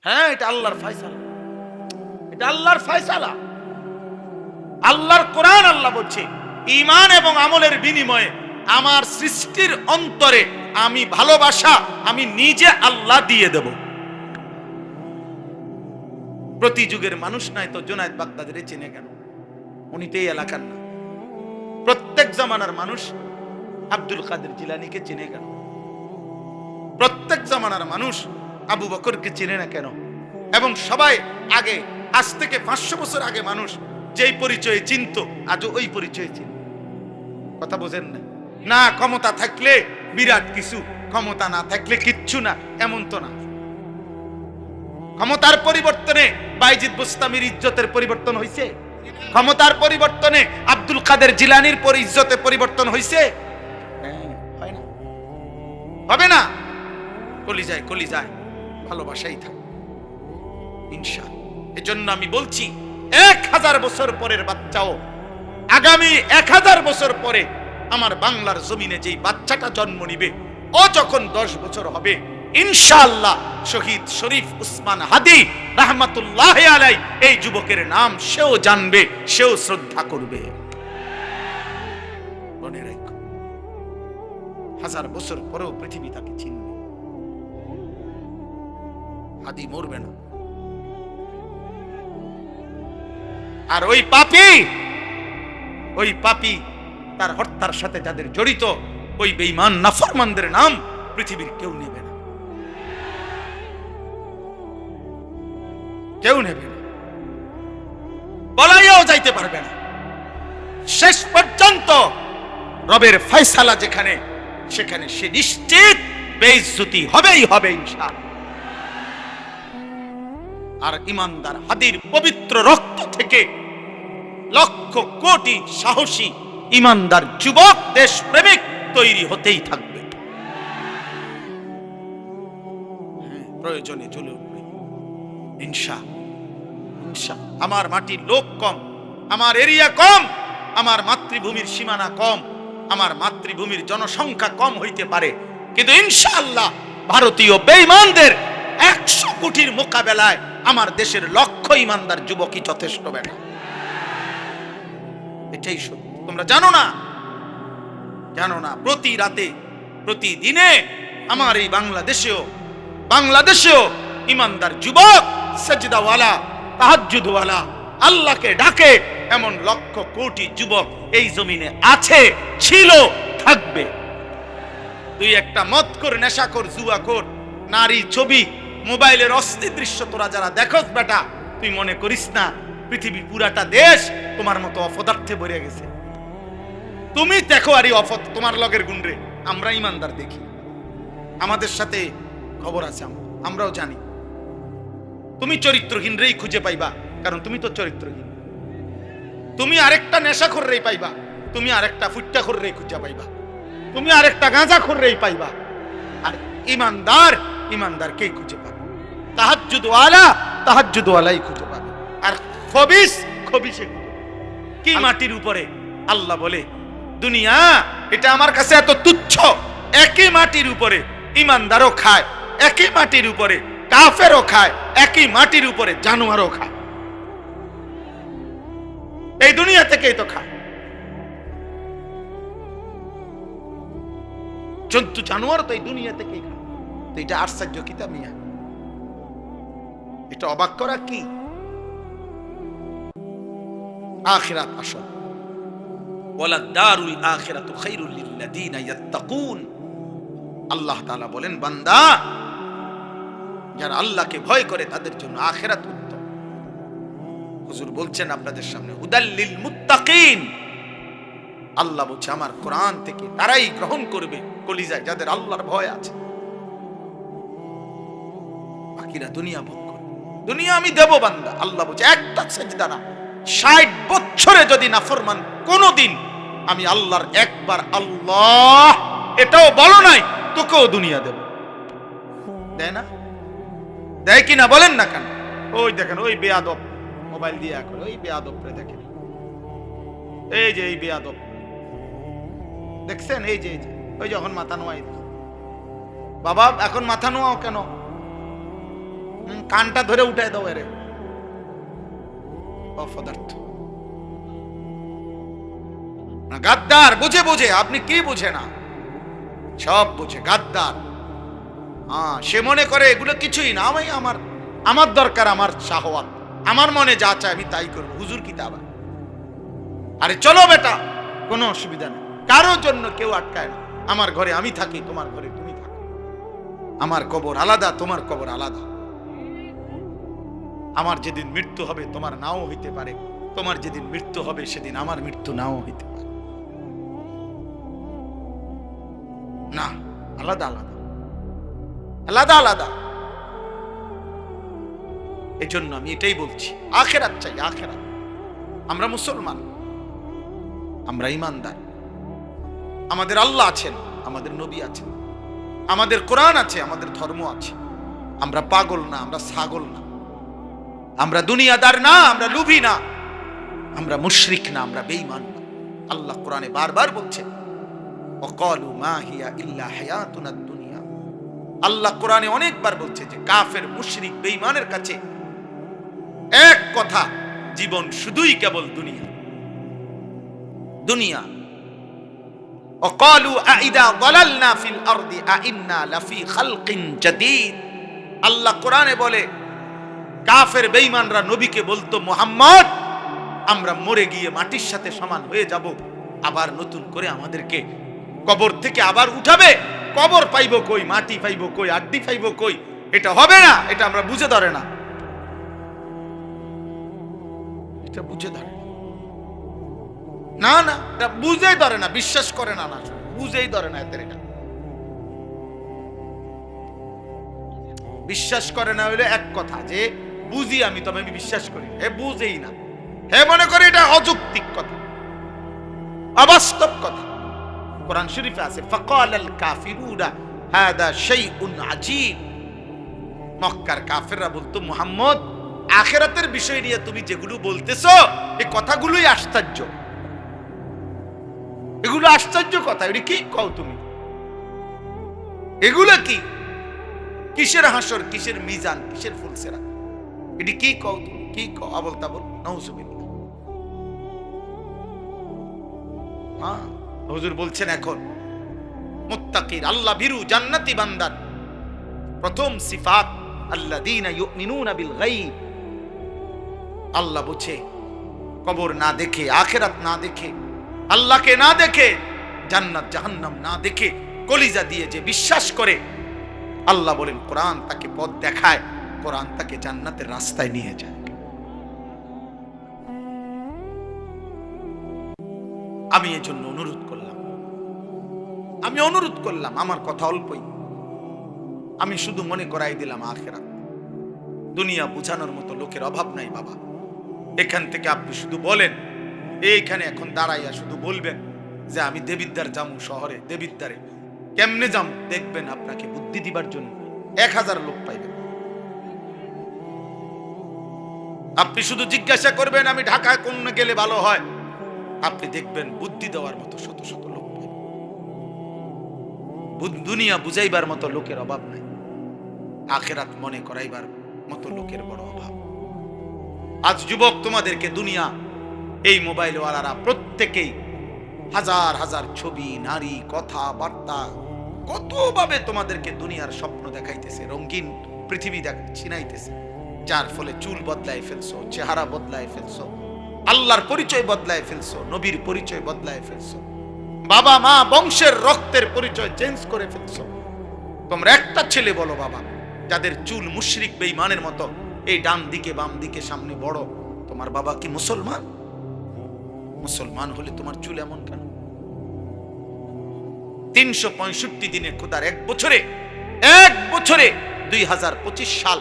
হ্যাঁ, এটা আল্লাহর ফয়সালা, এটা আল্লাহর ফয়সালা, আল্লাহর কোরআন। আল্লাহ বলছে ঈমান এবং আমলের বিনিময়ে আমার সৃষ্টির অন্তরে আমি ভালোবাসা আমি নিজে আল্লাহ দিয়ে দেব। প্রতি যুগের মানুষ নাই তো জুনায়েদ বাগদাদিরে চেনে কেন? উনি তো এই এলাকার না। প্রত্যেক জামানার মানুষ আব্দুল কাদের জিলানীকে চেনে কেন? প্রত্যেক জামানার মানুষ আবু বকরকে চেনে না কেন? এবং সবাই আগে, আজ থেকে 500 বছর আগে মানুষ যেই পরিচয়ে চিনত, আজও ওই পরিচয়ে চিন। কথা বোঝেন না? না ক্ষমতা থাকলে বিরাট কিছু, ক্ষমতা না থাকলে কিচ্ছু না, এমন তো না। ক্ষমতার পরিবর্তনে বাইজিদ বুস্তামির ইজ্জতের পরিবর্তন হয়েছে? ক্ষমতার পরিবর্তনে আব্দুল কাদের জিলানীর ইজ্জতে পরিবর্তন হয়েছে? হয় না, হবে না। কলিজায় কলিজায় ভালোবাসাই থাকে ইনশাআল্লাহ। এজন্য আমি বলছি 1000 বছর পরের বাচ্চাও, আগামী 1000 বছর পরে আমার বাংলার জমিনে যেই বাচ্চাটা জন্ম নিবে, ও যখন 10 বছর হবে ইনশাআল্লাহ শহীদ শরীফ উসমান হাদি রাহমাতুল্লাহি আলাইহি এই যুবকের নাম সেও জানবে, সেও শ্রদ্ধা করবে। মনে রাখো, 1000 বছর পরেও পৃথিবী তাকে চিনবে। হাদি মরবে না। আর ওই পাপী তার হত্যার সাথে যাদের জড়িত, ওই বেঈমান নাফরমানদের নাম পৃথিবীর কেউ নেবে না, কেউ নেবে না, বলাইয়াও যাইতে পারবে না। শেষ পর্যন্ত রবের ফয়সালা যেখানে, সেখানে সে নিশ্চিত বেইজ্জতি হবেই হবে ইনশাআল্লাহ। আর ইমানদার হাদির পবিত্র রক্ত থেকে লক্ষ কোটি সাহসী ইমানদার যুবক দেশপ্রেমিক তৈরি হতেই থাকবে। প্রয়োজনে চলে উঠবে ইনশাআল্লাহ। আমার মাটির লোক কম, আমার এরিয়া কম, আমার মাতৃভূমির সীমানা কম, আমার মাতৃভূমির জনসংখ্যা কম হইতে পারে, কিন্তু ইনশাআল্লাহ ভারতীয় বেঈমানদের 100 কোটির মোকাবেলায় আমার দেশের লক্ষ ইমানদার যুবকই যথেষ্ট বেটা। এটাই সত্য। তোমরা জানো না? প্রতি রাতে প্রতিদিনে আমার এই বাংলাদেশেও ইমানদার যুবক, সাজদাওয়ালা, তাহাজ্জুদওয়ালা, আল্লাহকে ডাকে এমন লক্ষ কোটি যুবক এই জমিনে আছে, ছিল, থাকবে। তুই একটা মদখোর, নেশাখোর, জুয়াখোর, নারী ছবি, মোবাইলের অস্থির দৃশ্য তোরা যারা দেখোস বেটা, তুই মনে করিস না পৃথিবীর পুরাটা দেশ তোমার মতো অপদার্থে ভরে গেছে। তুমি দেখো আরে অপদ তোমার লগের গুণরে, আমরা ইমানদার দেখি, আমাদের সাথে খবর আছে, আমরাও জানি। তুমি চরিত্রহীন রেই খুঁজে পাইবা, কারণ তুমি তো চরিত্রহীন। তুমি আরেকটা নেশাখোর রেই পাইবা, তুমি আরেকটা ফুট্টাখোর রেই খুঁজে পাইবা, তুমি আরেকটা গাঁজাখোর রেই পাইবা। আর ইমানদারকেই খুঁজে পাবে, তাহাজ্জুদওয়ালাই খুঁজে পাবে। আর খবিসে কি মাটির উপরে আল্লাহ বলে দুনিয়া এটা আমার কাছে এত তুচ্ছ। একই মাটির উপরে ইমানদারও খায়, একই মাটির উপরে কাফেরও খায়, একই মাটির উপরে জানোয়ারও খায়। এই দুনিয়া থেকেই তো খায়। জন্তু জানোয়ার তো এই দুনিয়া থেকেই খায়। তো এটা আশ্চর্য কিতাব মিয়া, এটা অবাক করা কি? আখিরাত আসল। ওয়ালা দারুল আখিরাতু খায়রুল লিল্লাযিনা ইয়াত্তাকুন। আল্লাহ তাআলা বলেন, বান্দা যারা আল্লাহকে ভয় করে তাদের জন্য আখিরাত উত্তম। হুজুর বলছেন আপনাদের সামনে, হুদাল লিল মুত্তাকিন। আল্লাহ বলছে আমার কোরআন থেকে তারাই গ্রহণ করবে কলিজায় যাদের আল্লাহর ভয় আছে। বাকিরা দুনিয়া ভোগ করে। দুনিয়া আমি দেব বান্দা। আল্লাহ বলছে একটা সেজদা না, 60 বছরে যদি নাফরমান কোনদিন আমি আল্লাহর একবার আল্লাহ এটাও বলো নাই, তোকেও দুনিয়া দেব। দেয় না? দেয় কিনা বলেন না কেন? ওই দেখেন ওই বেয়াদব মোবাইল দিয়ে করে, ওই বেয়াদব রে দেখেন, এই যে এই বেয়াদব দেখছেন, এই যে ওই যখন মাথা নোয়াই, বাবা এখন মাথা নোয়াও কেন? কানটা ধরে উঠায় দাও এরে, অপদার্থ না, গাদ্দার। বুঝে বুঝে, আপনি কি বুঝে না, সব বুঝে, গাদ্দার। সে মনে করে এগুলো কিছুই না, আমি আমার দরকার আমার শাহওয়াত, আমার মনে যা চায় আমি তাই করবো, হুজুর কি তা আবার? আরে চলো বেটা, কোনো অসুবিধা নেই, কারোর জন্য কেউ আটকায় না। আমার ঘরে আমি থাকি, তোমার ঘরে তুমি থাকো, আমার কবর আলাদা, তোমার কবর আলাদা। আমার যেদিন মৃত্যু হবে তোমার নাও হইতে পারে, তোমার যেদিন মৃত্যু হবে সেদিন আমার মৃত্যু নাও হইতে পারে। না, আলাদা আলাদা, আলাদা আলাদা। এই জন্য আমি এটাই বলছি, আখেরাত চাই, আখেরাত। আমরা মুসলমান, আমরা ইমানদার, আমাদের আল্লাহ আছেন, আমাদের নবী আছেন, আমাদের কোরআন আছে, আমাদের ধর্ম আছে। আমরা পাগল না, আমরা ছাগল না, আমরা দুনিয়াদার না, আমরা লুভি না, আমরা মুশরিক না, আমরা বেঈমান না। আল্লাহ কোরআনে বারবার বলছেন, ওয়াকালু মা হিয়া ইল্লা হায়াতুনাদ দুনিয়া। আল্লাহ কোরআনে অনেকবার বলছে যে কাফের, মুশরিক, বেঈমানের কাছে এক কথা, জীবন শুধুই কেবল দুনিয়া, দুনিয়া। ওয়াকালু আইদা যালালনা ফিল আরদি আইন্না লাফি খালকিন জাদীদ। আল্লাহ কোরআনে বলে, কাফের বেঈমানরা নবীকে বলতো, মুহাম্মদ, আমরা মরে গিয়ে মাটির সাথে সমান হয়ে যাব, আবার নতুন করে আমাদেরকে কবর থেকে আবার উঠাবে। কবর পাইব কই, মাটি পাইব কই, আড্ডি পাইব কই? এটা হবে না, এটা আমরা বুঝে ধরে না, এটা বুঝে ধরে না, না এটা বুঝেই ধরে না, বিশ্বাস করে না, না বুঝেই ধরে না, এদের এটা বিশ্বাস করে না। হইলে এক কথা যে বুঝি আমি, তবে আমি বিশ্বাস করি, হে বুঝেই না, হে মনে করে এটা অযৌক্তিক কথা, অবাস্তব কথা। কোরআন শরীফে আছে, ফাকালাল কাফিরুনা হাদা শাইউন আজীব। মক্কার কাফেররা বলতো, মুহাম্মদ, আখিরাতের বিষয় নিয়ে তুমি যেগুলো বলতেছো এই কথাগুলোই আশ্চর্য, এগুলো আশ্চর্য কথা। এটা কি কও তুমি? এগুলো কি? কিসের হাসর, কিসের মিজান, কিসের ফুলসেরা? এটি কি কও তুমি? কি কও? আবল তাবল, নাউজুবিল্লাহ। হুজুর বলছেন, এখন মুত্তাকির, আল্লাহ ভীরু, জান্নাতি বান্দার প্রথম সিফাত আল্লাযীনা ইউমিনুনা বিল গায়ব। আল্লাহ বুঝে, কবর না দেখে, আখিরাত না দেখে, আল্লাহকে না দেখে, জান্নাত জাহান্নাম না দেখে কলিজা দিয়ে যে বিশ্বাস করে, আল্লাহ বলেন কোরআন তাকে পথ দেখায়, কোরআন তাকে জান্নাতের রাস্তায় নিয়ে যায়। আমি এই জন্য অনুরোধ করলাম, আমার কথা অল্পই, আমি শুধু মনে করাই দিলাম আখিরাত। দুনিয়া বুঝানোর মতো লোকের অভাব নাই বাবা। এখান থেকে আপনি শুধু বলেন, এইখানে এখন দাঁড়াইয়া শুধু বলবেন যে আমি দেবিদ্বার যামু, শহরে দেবিদ্বারে কেমনে যাম, দেখবেন আপনাকে বুদ্ধি দিবার জন্য 1000 লোক পাইবেন। আপনি শুধু জিজ্ঞাসা করবেন আমি ঢাকায় কোন গেলে ভালো হয়, আপনি দেখবেন বুদ্ধি দেওয়ার মতো শত শত লোক পাইবেন। দুনিয়া বুঝাইবার মতো লোকের অভাব নাই, আখিরাত মনে করাইবার মতো লোকের বড় অভাব। আজ যুবক, তোমাদেরকে দুনিয়া, এই মোবাইলওয়ালারা প্রত্যেকেই হাজার হাজার ছবি, নারী, কথা বার্তা, কতভাবে তোমাদেরকে দুনিয়ার স্বপ্ন দেখাইতেছে, রঙিন পৃথিবী চিনাইতেছে, যার ফলে চুল বদলায় ফেলছো, চেহারা বদলায় ফেলছো, আল্লাহর পরিচয় বদলায় ফেলছো, নবীর পরিচয় বদলায় ফেলছো, বাবা মা বংশের রক্তের পরিচয় চেঞ্জ করে ফেলছো। তোমরা একটা ছেলে বলো বাবা, যাদের চুল মুশরিক বেঈমানের মতো, এই ডান দিকে বাম দিকে সামনে বড়, তোমার বাবা কি মুসলমান? মুসলমান হলে তোমার চুল এমন কেন? 365 দিনে খোদার এক বছরে 2025 সাল,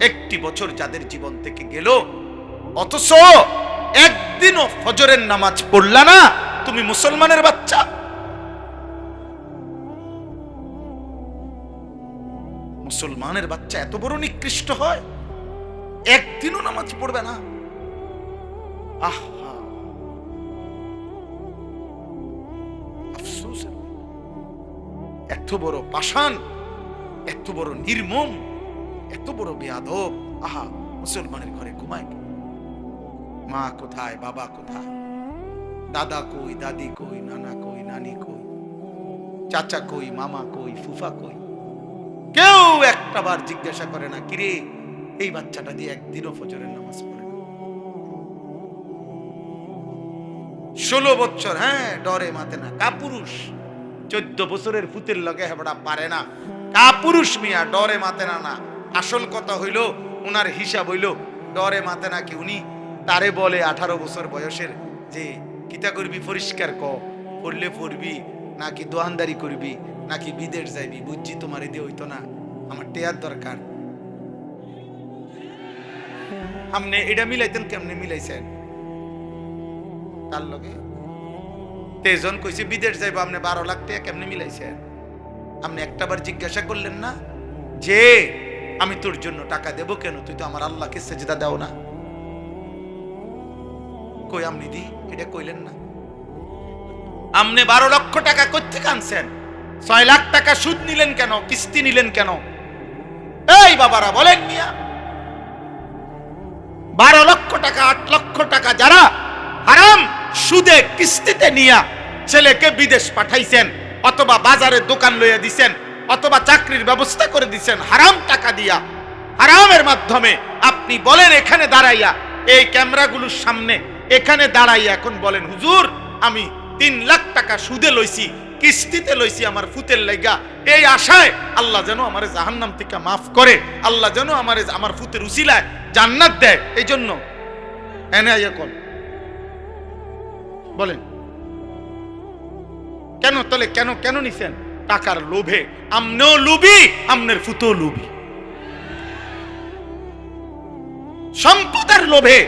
একটি বছর যাদের জীবন থেকে গেল, অথচ একদিনও ফজরের নামাজ পড়লা না, তুমি মুসলমানের বাচ্চা? মুসলমানের বাচ্চা এত বড় নিকৃষ্ট হয়, একদিনও নামাজ পড়বে না? আহা, আফসোস। এত বড় পাষাণ, এত বড় নির্মম এত বড় বেয়াদব। আহা, মুসলমানের ঘরে ঘুমায়, মা কোথায়, বাবা কোথায়, দাদা কই, দাদি কই, নানা কই, নানি কই, চাচা কই, মামা কই, ফুফা কই, কেউ একটা বার জিজ্ঞাসা করে না, কিরে এই বাচ্চাটা দিয়ে একদিনও ফজরের নামাজ পড়ে না। 16 বছর, হ্যাঁ, ডরে মাতে না, কাপুরুষ। 14 বছরের ফুতের লগে হেবড়া পারে না, কাপুরুষ মিয়া, ডরে মাতে না। না, আসল কথা হইল উনার হিসাব হইল ডরে মাতে না কি উনি তারে বলে 18 বছর বয়সের যে কিতা করবি পরিষ্কার ক, পড়লে পড়বি নাকি দোয়ানদারি করবি নাকি বিদেশ যাইবি, বুঝছি তোমার এদিকে হইতো না, আমার টেয়ার দরকার। আপনি এটা মিলাইতেন, কেমনে মিলাইছেন তার লগে? তেজন কইছে বিদেশ যাইবো, আপনি 12 লাখ টাকা কেমনে মিলাইছেন? আপনি একটাবার জিজ্ঞাসা করলেন না যে আমি তোর জন্য টাকা দেব কেন, তুই তো আমার আল্লাহকে সেজদা দাও না? কই আপনি দি এটা কইলেন না? আপনি 12 লক্ষ টাকা কোত্থেকে আনছেন? 6 লাখ টাকা সুদ নিলেন কেন, কিস্তি নিলেন কেন? এই বাবারা বলেন মিয়া, 12 লক্ষ টাকা 8 লক্ষ টাকা যারা হারাম সুদে কিস্তিতে নিয়া ছেলেকে বিদেশ পাঠাইছেন, অথবা বাজারে দোকান লইয়া দিছেন, অথবা চাকরির ব্যবস্থা করে দিছেন হারাম টাকা দিয়া, হারামের মাধ্যমে, আপনি বলেন এখানে দাঁড়াইয়া, এই ক্যামেরাগুলোর সামনে এখানে দাঁড়াইয়া এখন বলেন, হুজুর আমি 3 লাখ টাকা সুদে লইছি, কিস্তিতে লইছি আমার ফুতের লাইগা, এই আশায় আল্লাহ যেন আমার জাহান্নাম থেকে মাফ করে, আল্লাহ যেন আমার ফুতের উসিলায় জান্নাত দেয়, এই জন্য এনে এখন বলেন কেন? তাহলে কেন কেন নিছেন? টাকার লোভে। আমনেও লুবি, আমনের ফুতেও লুবি, সম্পদের লোভে,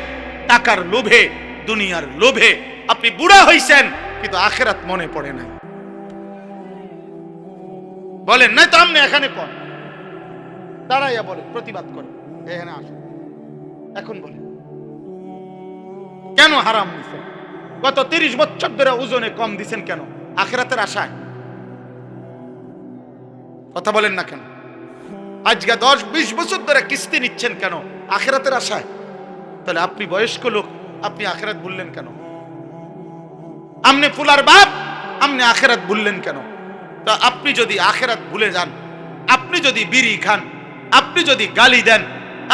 টাকার লোভে, দুনিয়ার লোভে আপনি বুড়া হইছেন, কিন্তু আখিরাত মনে পড়ে নাই। বলেন না তো আপনি এখানে কোন দাঁড়াইয়া বলেন, প্রতিবাদ করেন, এখানে আসেন, এখন বলেন কেন হারাম নিছেন? গত 30 বছর ধরে ওজনে কম দিছেন কেন? আখিরাতের আশায়? কথা বলেন না কেন? আজকে 10-20 বছর ধরে কিস্তি নিচ্ছেন কেন? আখিরাতের আশায়। তাহলে আপনি বয়স্ক লোক, আপনি আখিরাত ভুললেন কেন? আপনি ফুলার বাপ, আপনি আখিরাত ভুললেন কেন? তা আপনি যদি আখিরাত ভুলে যান, আপনি যদি বিড়ি খান, আপনি যদি গালি দেন,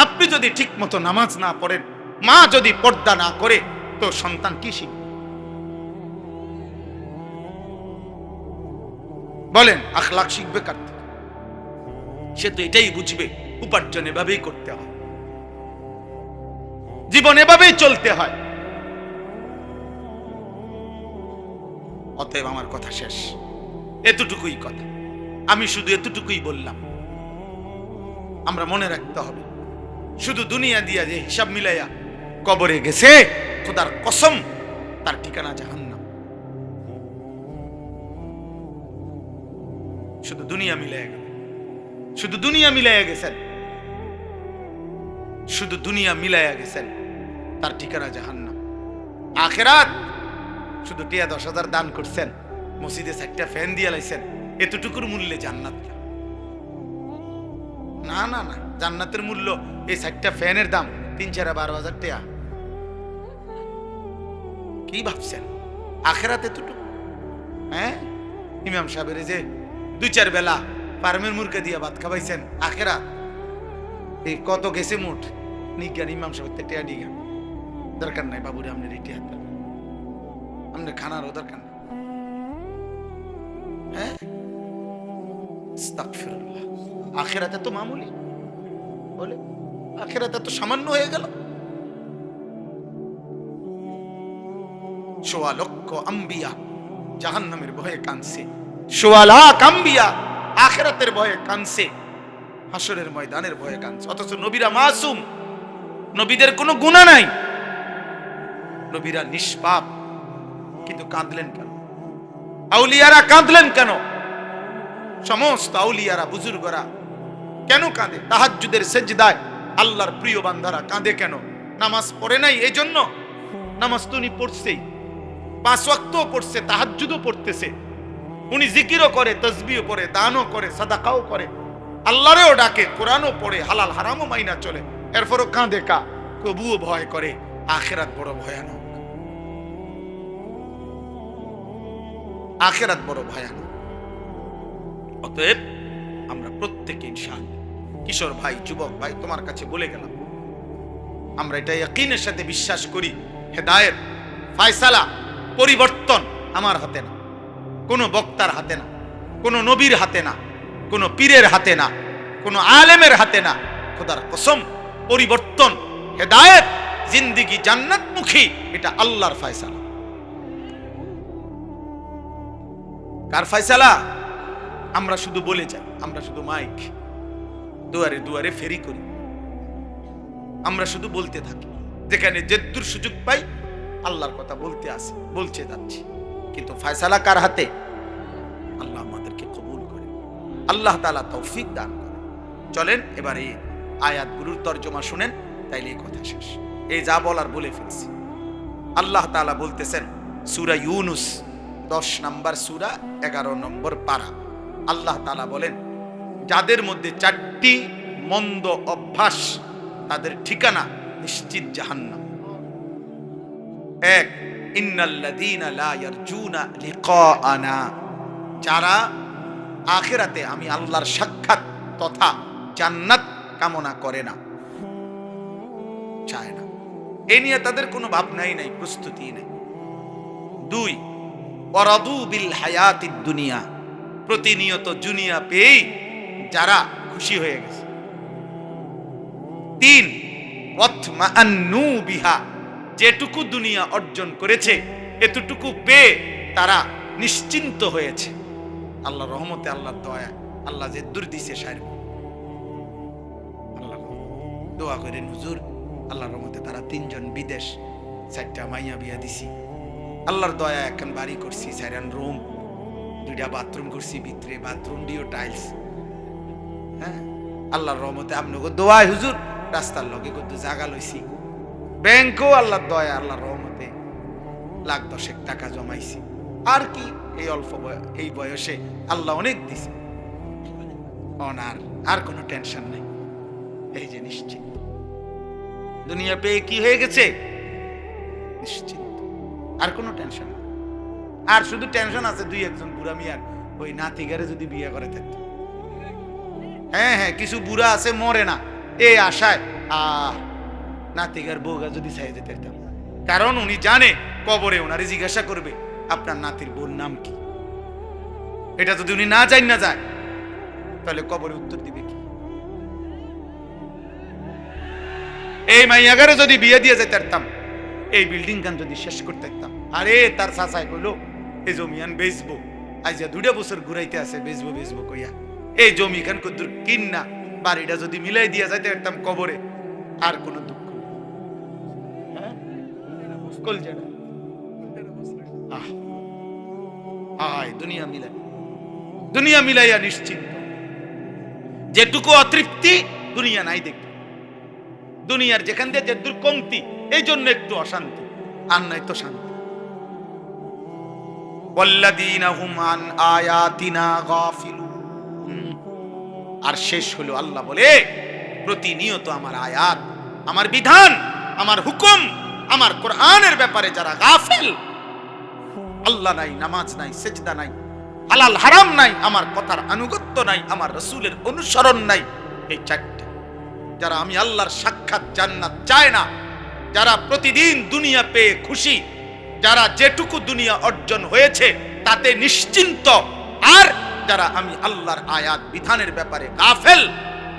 আপনি যদি ঠিক মতো নামাজ না পড়েন, মা যদি পর্দা না করে, তো সন্তান কি শিখবে? বলেন, আখলাক শিখবে কার থেকে? সে তো এটাই বুঝবে উপার্জন এভাবেই করতে হয়, জীবন এভাবেই চলতে হয়। অতএব আমার কথা শেষ, এতটুকুই কথা, আমি শুধু এতটুকুই বললাম। আমরা মনে রাখতে হবে, শুধু দুনিয়া দিয়া যে হিসাব মিলাইয়া কবরে গেছে, খোদার কসম তার ঠিকানা জাহান্নাম। শুধু দুনিয়া মিলাইয়া গেল, শুধু দুনিয়া মিলাইয়া গেছেন, শুধু দুনিয়া মিলাইয়া গেছেন, তার ঠিকানা জাহান্নাম। আখিরাত শুধু 10,000 দান করছেন, মসজিদে 4টা ফ্যান দিয়ে লাইছেন, এতটুকুর মূল্যে জান্নাত? না না না, জান্নাতের মূল্য এই 4টা ফ্যানের দাম 3-4-12,000 টাকা। কি ভাবছেন আখিরাত এতটুকু? হ্যাঁ, ইমাম সাহেবের যে 2-4 বেলা ফার্মের মুরগি দিয়ে ভাত খাওয়াইছেন, আখিরাত এই কত গেছে মুঠ? নিজ্ঞান ইমাম সাহেব টেয়া ডিগা দরকার নাই বাবুরে, আপনি রেটি হাত আপনি খানারও দরকার নাই। হ্যাঁ, আস্তাগফিরুল্লাহ। আখিরাতে তো মামুলি, বলে আখিরাতে তো সামান্য হয়ে গেল। 1.25 লক্ষ আম্বিয়া জাহান্নামের ভয়ে কাঁদছে, 1.25 লাখ আম্বিয়া আখিরাতের ভয়ে কাঁদছে, হাসরের ময়দানের ভয়ে কাঁদছে। অথচ নবীরা মাসুম, নবীদের কোনো গুনাহ নাই, নবীরা নিষ্পাপ, কিন্তু কাঁদলেন কেন? আউলিয়ারা কাঁদলেন কেন? সমস্ত আউলিয়ারা, বুজুর্গরা কেন কাঁদে? তাহাজ্জুদের সেজদায় আল্লাহর প্রিয় বান্দারা কাঁদে কেন? নামাজ পড়ে নাই এই জন্য? নামাজ তো উনি পড়ছেই, 5 ওয়াক্তও পড়ছে, তাহাজ্জুদও পড়তেছে, উনি জিকিরও করে, তাসবিহও পড়ে, দানও করে, সাদাকাও করে, আল্লাহরেও ডাকে, কোরআনও পড়ে, হালাল হারামও মাইনা চলে, এরপরও কাঁদে কা, তবুও ভয় করে। আখিরাত বড় ভয়ানক, আখিরাত বড় ভয়ানক। অতএব আমরা প্রত্যেকে ইনশাআল্লাহ, কিশোর ভাই, যুবক ভাই, তোমার কাছে বলে গেলাম, আমরা এটা ইয়াকিনের সাথে বিশ্বাস করি, হেদায়েত, ফায়সালা, পরিবর্তন আমার হাতে না, কোনো বক্তার হাতে না, কোনো নবীর হাতে না, কোনো পীরের হাতে না, কোনো আলেমের হাতে না। খোদার কসম, পরিবর্তন, হেদায়েত, জিন্দেগি জান্নাতমুখী, এটা আল্লাহর ফায়সালা। কার ফায়সালা? আমরা শুধু বলে যাই, আমরা শুধু মাইক দুয়ারে দুয়ারে ফেরি করি, আমরা শুধু বলতে থাকি, যেখানে যেদুর সুযোগ পাই আল্লাহর কথা বলতে আসি, বলতে যাচ্ছি। কিন্তু ফায়সালা কার হাতে? আল্লাহ আমাদেরকে কবুল করে, আল্লাহ তাআলা তৌফিক দান করে। চলেন এবার এই আয়াতগুলোর তরজমা শুনেন, তাইলে এই কথা শেষ। এই যা বলার বলে ফেলছি। আল্লাহ তাআলা বলতেছেন সূরা ইউনুস 10 নম্বর সূরা 11 নম্বর পারা। আল্লাহ তাআলা বলেন, যাদের মধ্যে 4টি মন্দ অভ্যাস, তাদের ঠিকানা নিশ্চিত জাহান্নাম। 1, ইন্নাল্লাযীনা লা ইয়ারজুনা লিকাআনা, যারা আখিরাতে আমি আল্লাহর সাক্ষাৎ তথা জান্নাত কামনা করে না, চায় না, এই নিয়ে তাদের কোনো ভাবনাই নাই, প্রস্তুতি নেই। 2, ওয়ারাদু বিল হায়াতিদ দুনিয়া, প্রতিনিয়ত দুনিয়া পেয়ে যারা খুশি হয়ে গেছে। 3, ওয়াতমাআন্নু বিহা, যেটুকু দুনিয়া অর্জন করেছে এতটুকু পেয়ে তারা নিশ্চিন্ত হয়েছে। আল্লাহর রহমতে, আল্লাহর দয়া, আল্লাহ যে দূর দিছে সাইর, আল্লাহ দোয়া করেন হুজুর, আল্লাহর রহমতে তারা 3 জন বিদেশ, 4টা মাইয়া বিয়া দিছি, আল্লাহর দয়া এখন বাড়ি করছি, 4 রুম, 2টা বাথরুম করছি, ভিতরে বাথরুম দিও টাইলস। হ্যাঁ, আল্লাহর রহমতে আপনাকে দোয়ায় হুজুর রাস্তার লগে কত জায়গা লইছি, ব্যাংকও আল্লাহর দয়া, আল্লাহর রহমতে লাখ 10 টাকা জমাইছি। আর কি, এই অল্প এই বয়সে আল্লাহ অনেক দিছে, আর কোনো টেনশন নেই। এই যে নিশ্চিত দুনিয়া পেয়ে কি হয়ে গেছে, নিশ্চিত, আর কোনো টেনশন নেই। আর শুধু টেনশন আছে 2-1 বুড়া মিয়ার, ওই নাতিগারে যদি বিয়ে করে থাকতো। হ্যাঁ, কিছু বুড়া আছে মরে না এই আশায়, নাতিগার বউগা যদি ছাই যেতে পারতাম, কারণ উনি জানে কবরে ওনারে জিজ্ঞাসা করবে আপনার নাতির বোন নাম কি। এটা যদি উনি না যায় তাহলে কবরে উত্তর দিবে কি? এই মাইয়াগারে যদি বিয়ে দিয়ে যেতে পারতাম, এই বিল্ডিং গান যদি শেষ করতে পারতাম, আরে তার চাচাই কইলো এই জমিয়ান বেচবো, আজ 2 বছর ঘুরাইতে আছে, বেচবো কইয়া এই জমি খান কদ্দুর কিন্না বাড়িটা যদি মিলাই দিয়া যাইতে পারতাম কবরে, আর কোনো দুঃখ দুনিয়া মিলাইয়া নিশ্চিত। যেটুকু অতৃপ্তি দুনিয়া নাই দেখবে, দুনিয়ার যেখান দিয়ে যেদূর কমতি, এই জন্য একটু অশান্তি, আর নাই তো শান্তি। ওয়াল্লাযীনা হুম আন আয়াতিনা গাফিলুন, আর শেষ হলো আল্লাহ বলে, প্রতিনিয়ত আমার আয়াত, আমার বিধান, আমার হুকুম, আমার কোরআনের ব্যাপারে যারা গাফিল, আল্লাহ নাই, নামাজ নাই, সেজদা নাই, হালাল হারাম নাই, আমার কথার আনুগত্য নাই, আমার রাসূলের অনুসরণ নাই, এই 4টা, যারা আমি আল্লাহর সাক্ষাৎ জান্নাত চায় না, যারা প্রতিদিন দুনিয়া পেয়ে খুশি, যারা যেটুকু দুনিয়া অর্জন হয়েছে তাতে নিশ্চিন্ত, আর যারা আমি আল্লাহর আয়াত বিধানের ব্যাপারে গাফেল,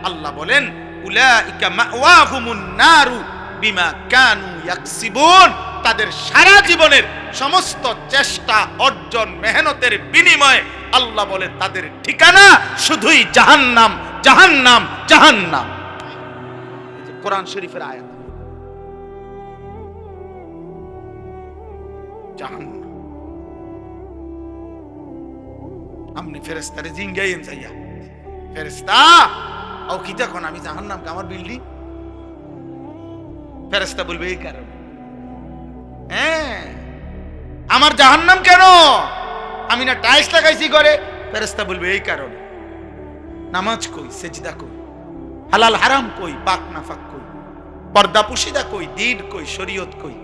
আল্লাহ বলেন উলাইকা মাওয়াহুমুন নারু বিমা কানু ইয়াকসিবুন, তাদের সারা জীবনের সমস্ত চেষ্টা, অর্জন, মেহনতের বিনিময়ে আল্লাহ বলে তাদের ঠিকানা শুধুই জাহান্নাম, জাহান্নাম, জাহান্নাম। কোরআন শরীফের আয়াত, জাহান্নাম। আপনি ফেরেশতারে জিঙ্গাইন যাইয়া, ফেরেশতা ও কি দেখুন আমি জাহান্নাম, আমার বিল্ডিং, ফেরেশতা বলবে এই কারণে। হ্যাঁ, আমার জাহান্নাম কেন, আমি না টাইলস লাগাইছি ঘরে, ফেরেশতা বলবে এই কারণে। নামাজ কই, সেজদা কই, হালাল হারাম কই, পাক নাফাক কই, পর্দা পুশিদা কই, দ্বীন কই, শরীয়ত কই,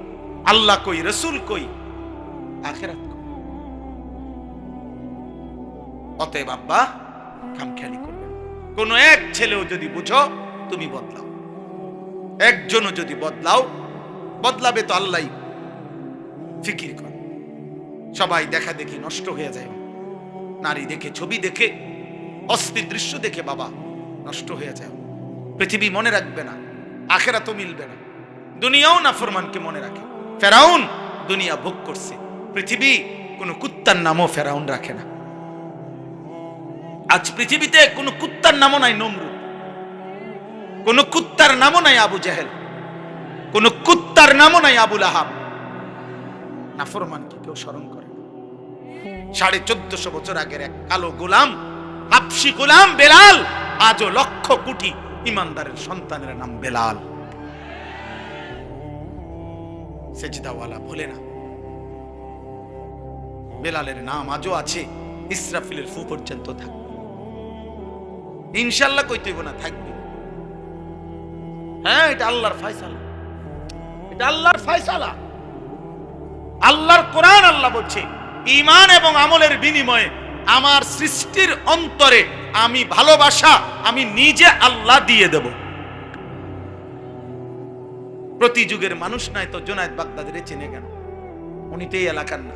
আল্লাহ কই, রসুল কই, আখিরাত কই। অতএব আব্বা খামখেয়ালি করবেন। কোন এক ছেলেও যদি বুঝো তুমি বদলাও, একজনও যদি বদলাও, বদলাবে তো আল্লাহ। ফিকির কর, সবাই দেখা দেখি নষ্ট হয়ে যায়, নারী দেখে, ছবি দেখে, অস্থির দৃশ্য দেখে বাবা নষ্ট হয়ে যায়। পৃথিবী মনে রাখবে না, আখিরাতও মিলবে না। দুনিয়াও নাফরমানকে মনে রাখে। ফেরাউন দুনিয়া ভোগ করছে, পৃথিবী কোন কুত্তার নামও ফেরাউন রাখে না। আজ পৃথিবীতে কোন কুত্তার নামও নাই নমরুদ, কোন কুত্তার নামও নাই আবু জাহেল, কোন কুত্তার নামও নাই আবু লাহাব। নাফরমানকে কেউ স্মরণ করে না। 1450 বছর আগের এক কালো গোলাম, হাবশি গোলাম বেলাল, আজও লক্ষ কোটি ইমানদারের সন্তানের নাম বেলাল। সেজদাওয়ালা ভোলে না। বেলালের নাম আজও আছে, ইসরাফিলের ফু পর্যন্ত থাকবে। ইনশাআল্লাহ কইতেইব না, থাকবে। হ্যাঁ, এটা আল্লাহর ফয়সালা, এটা আল্লাহর ফয়সালা। আল্লাহর কোরআন, আল্লাহ বলছে ঈমান এবং আমলের বিনিময়ে আমার সৃষ্টির অন্তরে আমি ভালোবাসা আমি নিজে আল্লাহ দিয়ে দেব। প্রতি যুগের মানুষ নাই তো জুনায়েদ বাগদাদিরে চেনে কেন? উনি তো এই এলাকার না।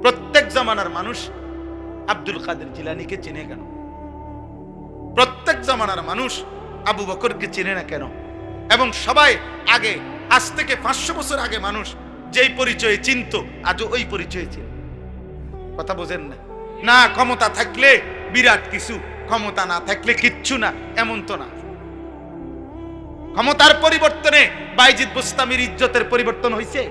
প্রত্যেক জামানার মানুষ আব্দুল কাদের জিলানীকে চেনে কেন? প্রত্যেক জামানার মানুষ আবু বকরকে চেনে না কেন? এবং সবাই আগে, আজ থেকে 500 বছর আগে মানুষ যেই পরিচয়ে চিনত, আজও ওই পরিচয়ে চিনে। কথা বোঝেন না? না ক্ষমতা থাকলে বিরাট কিছু, ক্ষমতা না থাকলে কিচ্ছু না, এমন তো না। ক্ষমতার পরিবর্তনে বাইজিদ বুস্তামির ইজ্জতের পরিবর্তন হয়েছে?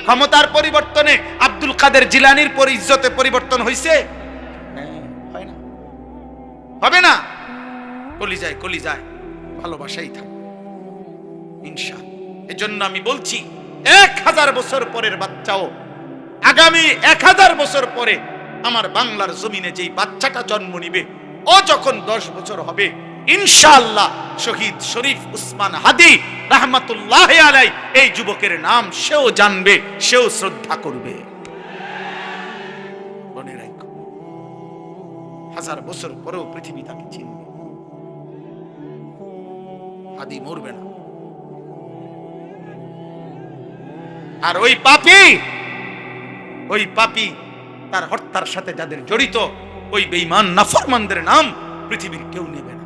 ক্ষমতার পরিবর্তনে আব্দুল কাদের জিলানীর ইজ্জতের পরিবর্তন হয়েছে? হয় না, হবে না। কলিজায় কলিজায় ভালোবাসাই থাকবে ইনশাআল্লাহ। এজন্য আমি বলছি 1000 বছর পরের বাচ্চাও, আগামী 1000 বছর পরে আমার বাংলার জমিনে যেই বাচ্চাটা জন্ম নিবে, ও যখন 10 বছর হবে, ইনশাআল্লাহ শহীদ শরীফ উসমান হাদি রাহমাতুল্লাহ আলাইহি এই যুবকের নাম সেও জানবে, সেও শ্রদ্ধা করবে। মনে রাখো, 1000 বছর পরেও পৃথিবী তাকে চিনবে। হাদি মরবে না। আর ওই পাপী তার হত্যার সাথে যাদের জড়িত, ওই বেঈমান নাফরমানদের নাম পৃথিবীর কেউ নেবে না,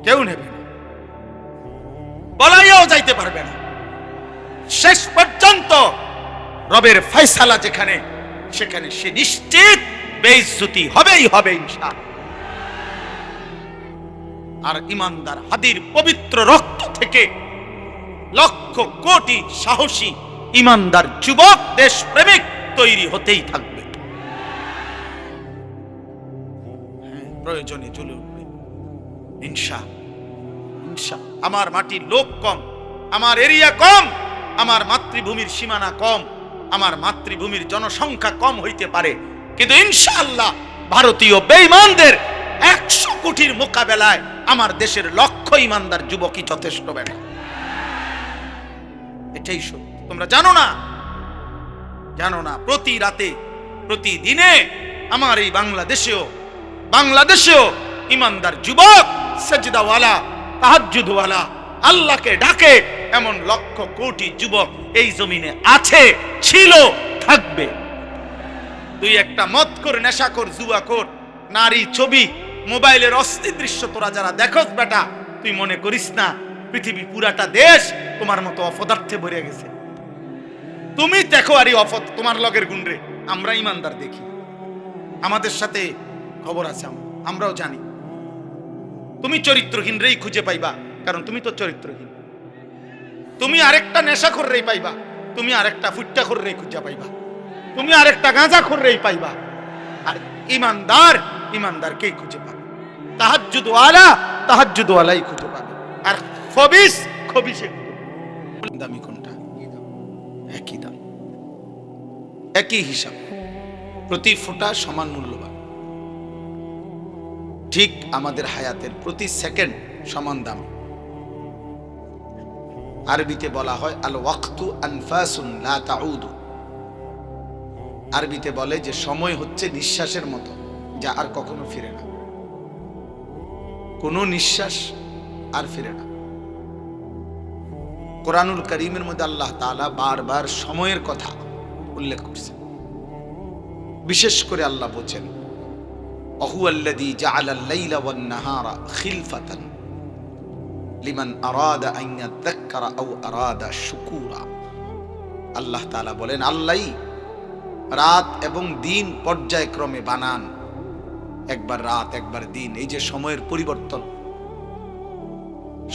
কেউ নেবে না, বলাইও যাইতে পারবে না। শেষ পর্যন্ত রবের ফয়সালা যেখানে, সেখানে সে নিশ্চিত বেইজ্জতি হবেই হবে ইনশাআল্লাহ। আর ইমানদার হাদির পবিত্র রক্ত থেকে লক্ষ কোটি সাহসী ইমানদার যুবক দেশপ্রেমিক তৈরি হতেই থাকবে। প্রয়োজনে চলে উঠবে ইনশাআল্লাহ। আমার মাটির লোক কম, আমার এরিয়া কম, আমার মাতৃভূমির সীমানা কম, আমার মাতৃভূমির জনসংখ্যা কম হইতে পারে, কিন্তু ইনশাআল্লাহ ভারতীয় বেঈমানদের 100 কোটির মোকাবেলায় আমার দেশের লক্ষ ইমানদার যুবকই যথেষ্ট বেটা। এটাই সত্য। তোমরা জানো না, প্রতি রাতে প্রতিদিনে আমার এই বাংলাদেশেও ইমানদার যুবক, সেজদাওয়ালা, তাহাজ্জুদওয়ালা, আল্লাহকে ডাকে এমন লক্ষ কোটি যুবক এই জমিনে আছে, ছিল, থাকবে। তুই একটা মদখোর, নেশাখোর, জুয়াখোর, নারী, ছবি, মোবাইলের অস্থির দৃশ্য তোরা যারা দেখোস বেটা, তুই মনে করিস না পৃথিবী পুরাটা দেশ তোমার মতো অপদার্থে ভরে গেছে। তুমি দেখো আর এই তোমার লগের গুণরে আমরা ইমানদার দেখি, আমাদের সাথে খবর আছে, আমরাও জানি। তুমি চরিত্রহীন রেই খুঁজে পাইবা, কারণ তুমি তো চরিত্রহীন। তুমি আরেকটা নেশাখোর রেই পাইবা, তুমি আরেকটা ফুট্টাখোর রেই খুঁজে পাইবা, তুমি আরেকটা গাঁজাখোর রেই পাইবা। আর ইমানদারকেই খুঁজে পাবে, তাহাজ্জুদওয়ালাই খুঁজে পাবে। আর খবিসে দামি কোনটা? একই দাম, একই হিসাব। প্রতি ফোঁটা সমান মূল্যবান। ঠিক আমাদের হায়াতের প্রতি সেকেন্ড সমান দাম। আরবিতে বলা হয় আল ওয়াক্তু আনফাসুন লা তাউদু। আরবিতে বলে যে সময় হচ্ছে নিঃশ্বাসের মতো, যা আর কখনো ফিরে না। কোনো নিঃশ্বাস আর ফিরে না। কোরআনুল কারীমের মধ্যে আল্লাহ তাআলা বারবার সময়ের কথা উল্লেখ করছেন। বিশেষ করে আল্লাহ বলেন, ওয়াহুয়াল্লাযী জাআলাল লাইলা ওয়ান নাহারা খিলফাতান লিমান আরাদা আন ইয়াযাক্কারা আও আরাদা শুকুরা। আল্লাহ তাআলা বলেন, আল্লাহই রাত এবং দিন পর্যায়ক্রমে বানান। একবার রাত একবার দিন, এই যে সময়ের পরিবর্তন,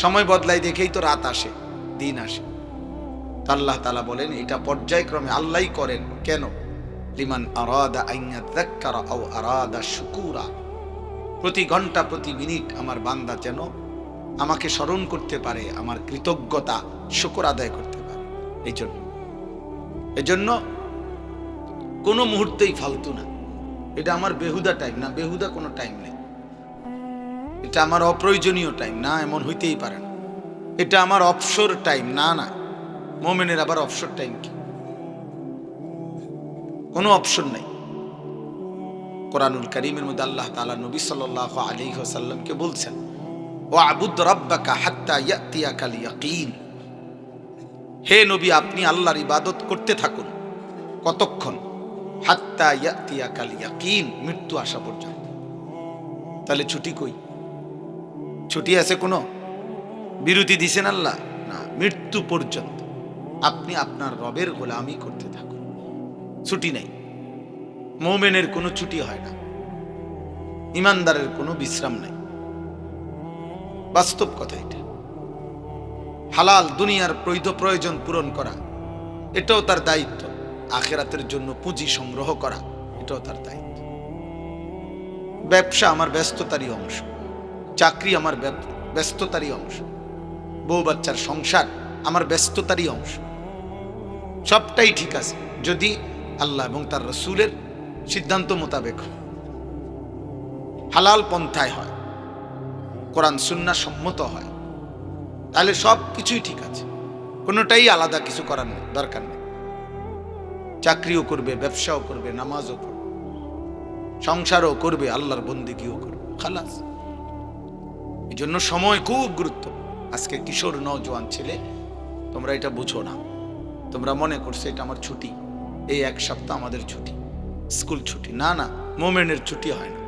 সময় বদলাই দেখেই তো রাত আসে, দিন আসে। আল্লাহ তাআলা বলেন এটা পর্যায়ক্রমে আল্লাহই করেন। কেন? লিমান আরাদা আন ইয়াযাক্কারা আও আরাদা শুকুরা। প্রতি ঘন্টা প্রতি মিনিট আমার বান্দা যেন আমাকে স্মরণ করতে পারে, আমার কৃতজ্ঞতা শুকর আদায় করতে পারে। এই জন্য কোনো মুহূর্তেই ফালতু না। এটা আমার বেহুদা টাইম না, বেহুদা কোনো টাইম নেই। এটা আমার অপ্রয়োজনীয় টাইম না, এমন হইতেই পারে না। এটা আমার অবসর টাইম না, না। মুমিনের আবার অবসর টাইম কি? কোনো অপশন নাই। কোরআনুল কারীমের মধ্যে আল্লাহ তাআলা নবী সাল্লাল্লাহু আলাইহি ওয়াসাল্লামকে বলছেন, ওয়া'বুদ রাব্বাকা হাত্তা ইয়াতিয়াকাল ইয়াকিন। হে নবী, আপনি আল্লাহর ইবাদত করতে থাকুন। কতক্ষণ? হাত্তা ইয়াতিয়াকাল ইয়াকিন, মৃত্যু আসা পর্যন্ত। তাহলে ছুটি কই? ছুটি আছে কোনো? বিরতি দিছেন আল্লাহ? না, মৃত্যু পর্যন্ত আপনি আপনার রবের গোলামি করতে থাকুন। ছুটি নেই। মুমিনের কোনো ছুটি হয় না, ইমানদারের কোনো বিশ্রাম নাই। বাস্তব কথা এটা। হালাল দুনিয়ার প্রয়োজন পূরণ করা, এটাও তার দায়িত্ব। আখিরাতের জন্য পুঁজি সংগ্রহ করা, এটাও তার দায়িত্ব। ব্যবসা আমার ব্যস্ততারই অংশ, চাকরি আমার ব্যস্ততারই অংশ, বউ বাচ্চার সংসার আমার ব্যস্ততারই অংশ। সবটাই ঠিক আছে যদি আল্লাহ এবং তার রাসূলের সিদ্ধান্ত মোতাবেক হালাল পন্থায় হয়, কোরআন সুন্নাহ সম্মত হয়, তাহলে সব কিছুই ঠিক আছে। কোনোটাই আলাদা কিছু করার দরকার নেই। চাকরিও করবে, ব্যবসাও করবে, নামাজও পড়বে, সংসারও করবে, আল্লাহর বন্দেগীও করবে, খালাস। এই জন্য সময় খুব গুরুত্ব। আজকে কিশোর নওজোয়ান ছেলে, তোমরা এটা বুঝো না। তোমরা মনে করছো এটা আমার ছুটি, এই এক সপ্তাহ আমাদের ছুটি, স্কুল ছুটি। না না, মুমিনের ছুটি হয় না,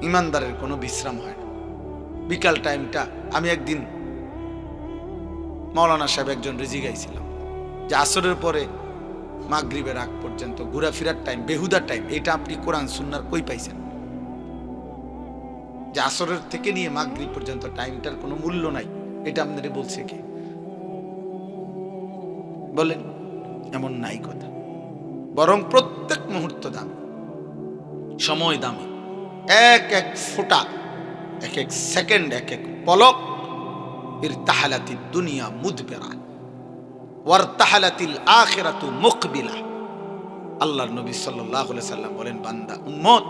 ইমানদারের কোনো বিশ্রাম হয় না। বিকাল টাইমটা, আমি একদিন মাওলানা সাহেব একজন রেজি গাইছিলাম যে আসরের পরে মাগরিবের আগ পর্যন্ত ঘোরাফেরার টাইম, বেহুদার টাইম। এটা আপনি কোরআন সুন্নাহর কই পাইছেন? যে আসরের থেকে নিয়ে মাগরিব পর্যন্ত টাইমটার কোনো মূল্য নাই, এটা আপনাদের বলছে কে? বলেন, এমন নাই কথা। বরং প্রত্যেক মুহূর্ত দামি, সময় দামি। এক এক ফোঁটা, এক এক সেকেন্ড, এক এক পলক। ইরতাহালাতিদ দুনিয়া মুদবিরা ওয়ারতাহালাতিল আখিরাতু মুকবিলা। আল্লাহর নবী সাল্লাল্লাহু আলাইহি সাল্লাম বলেন, বান্দা, উম্মত,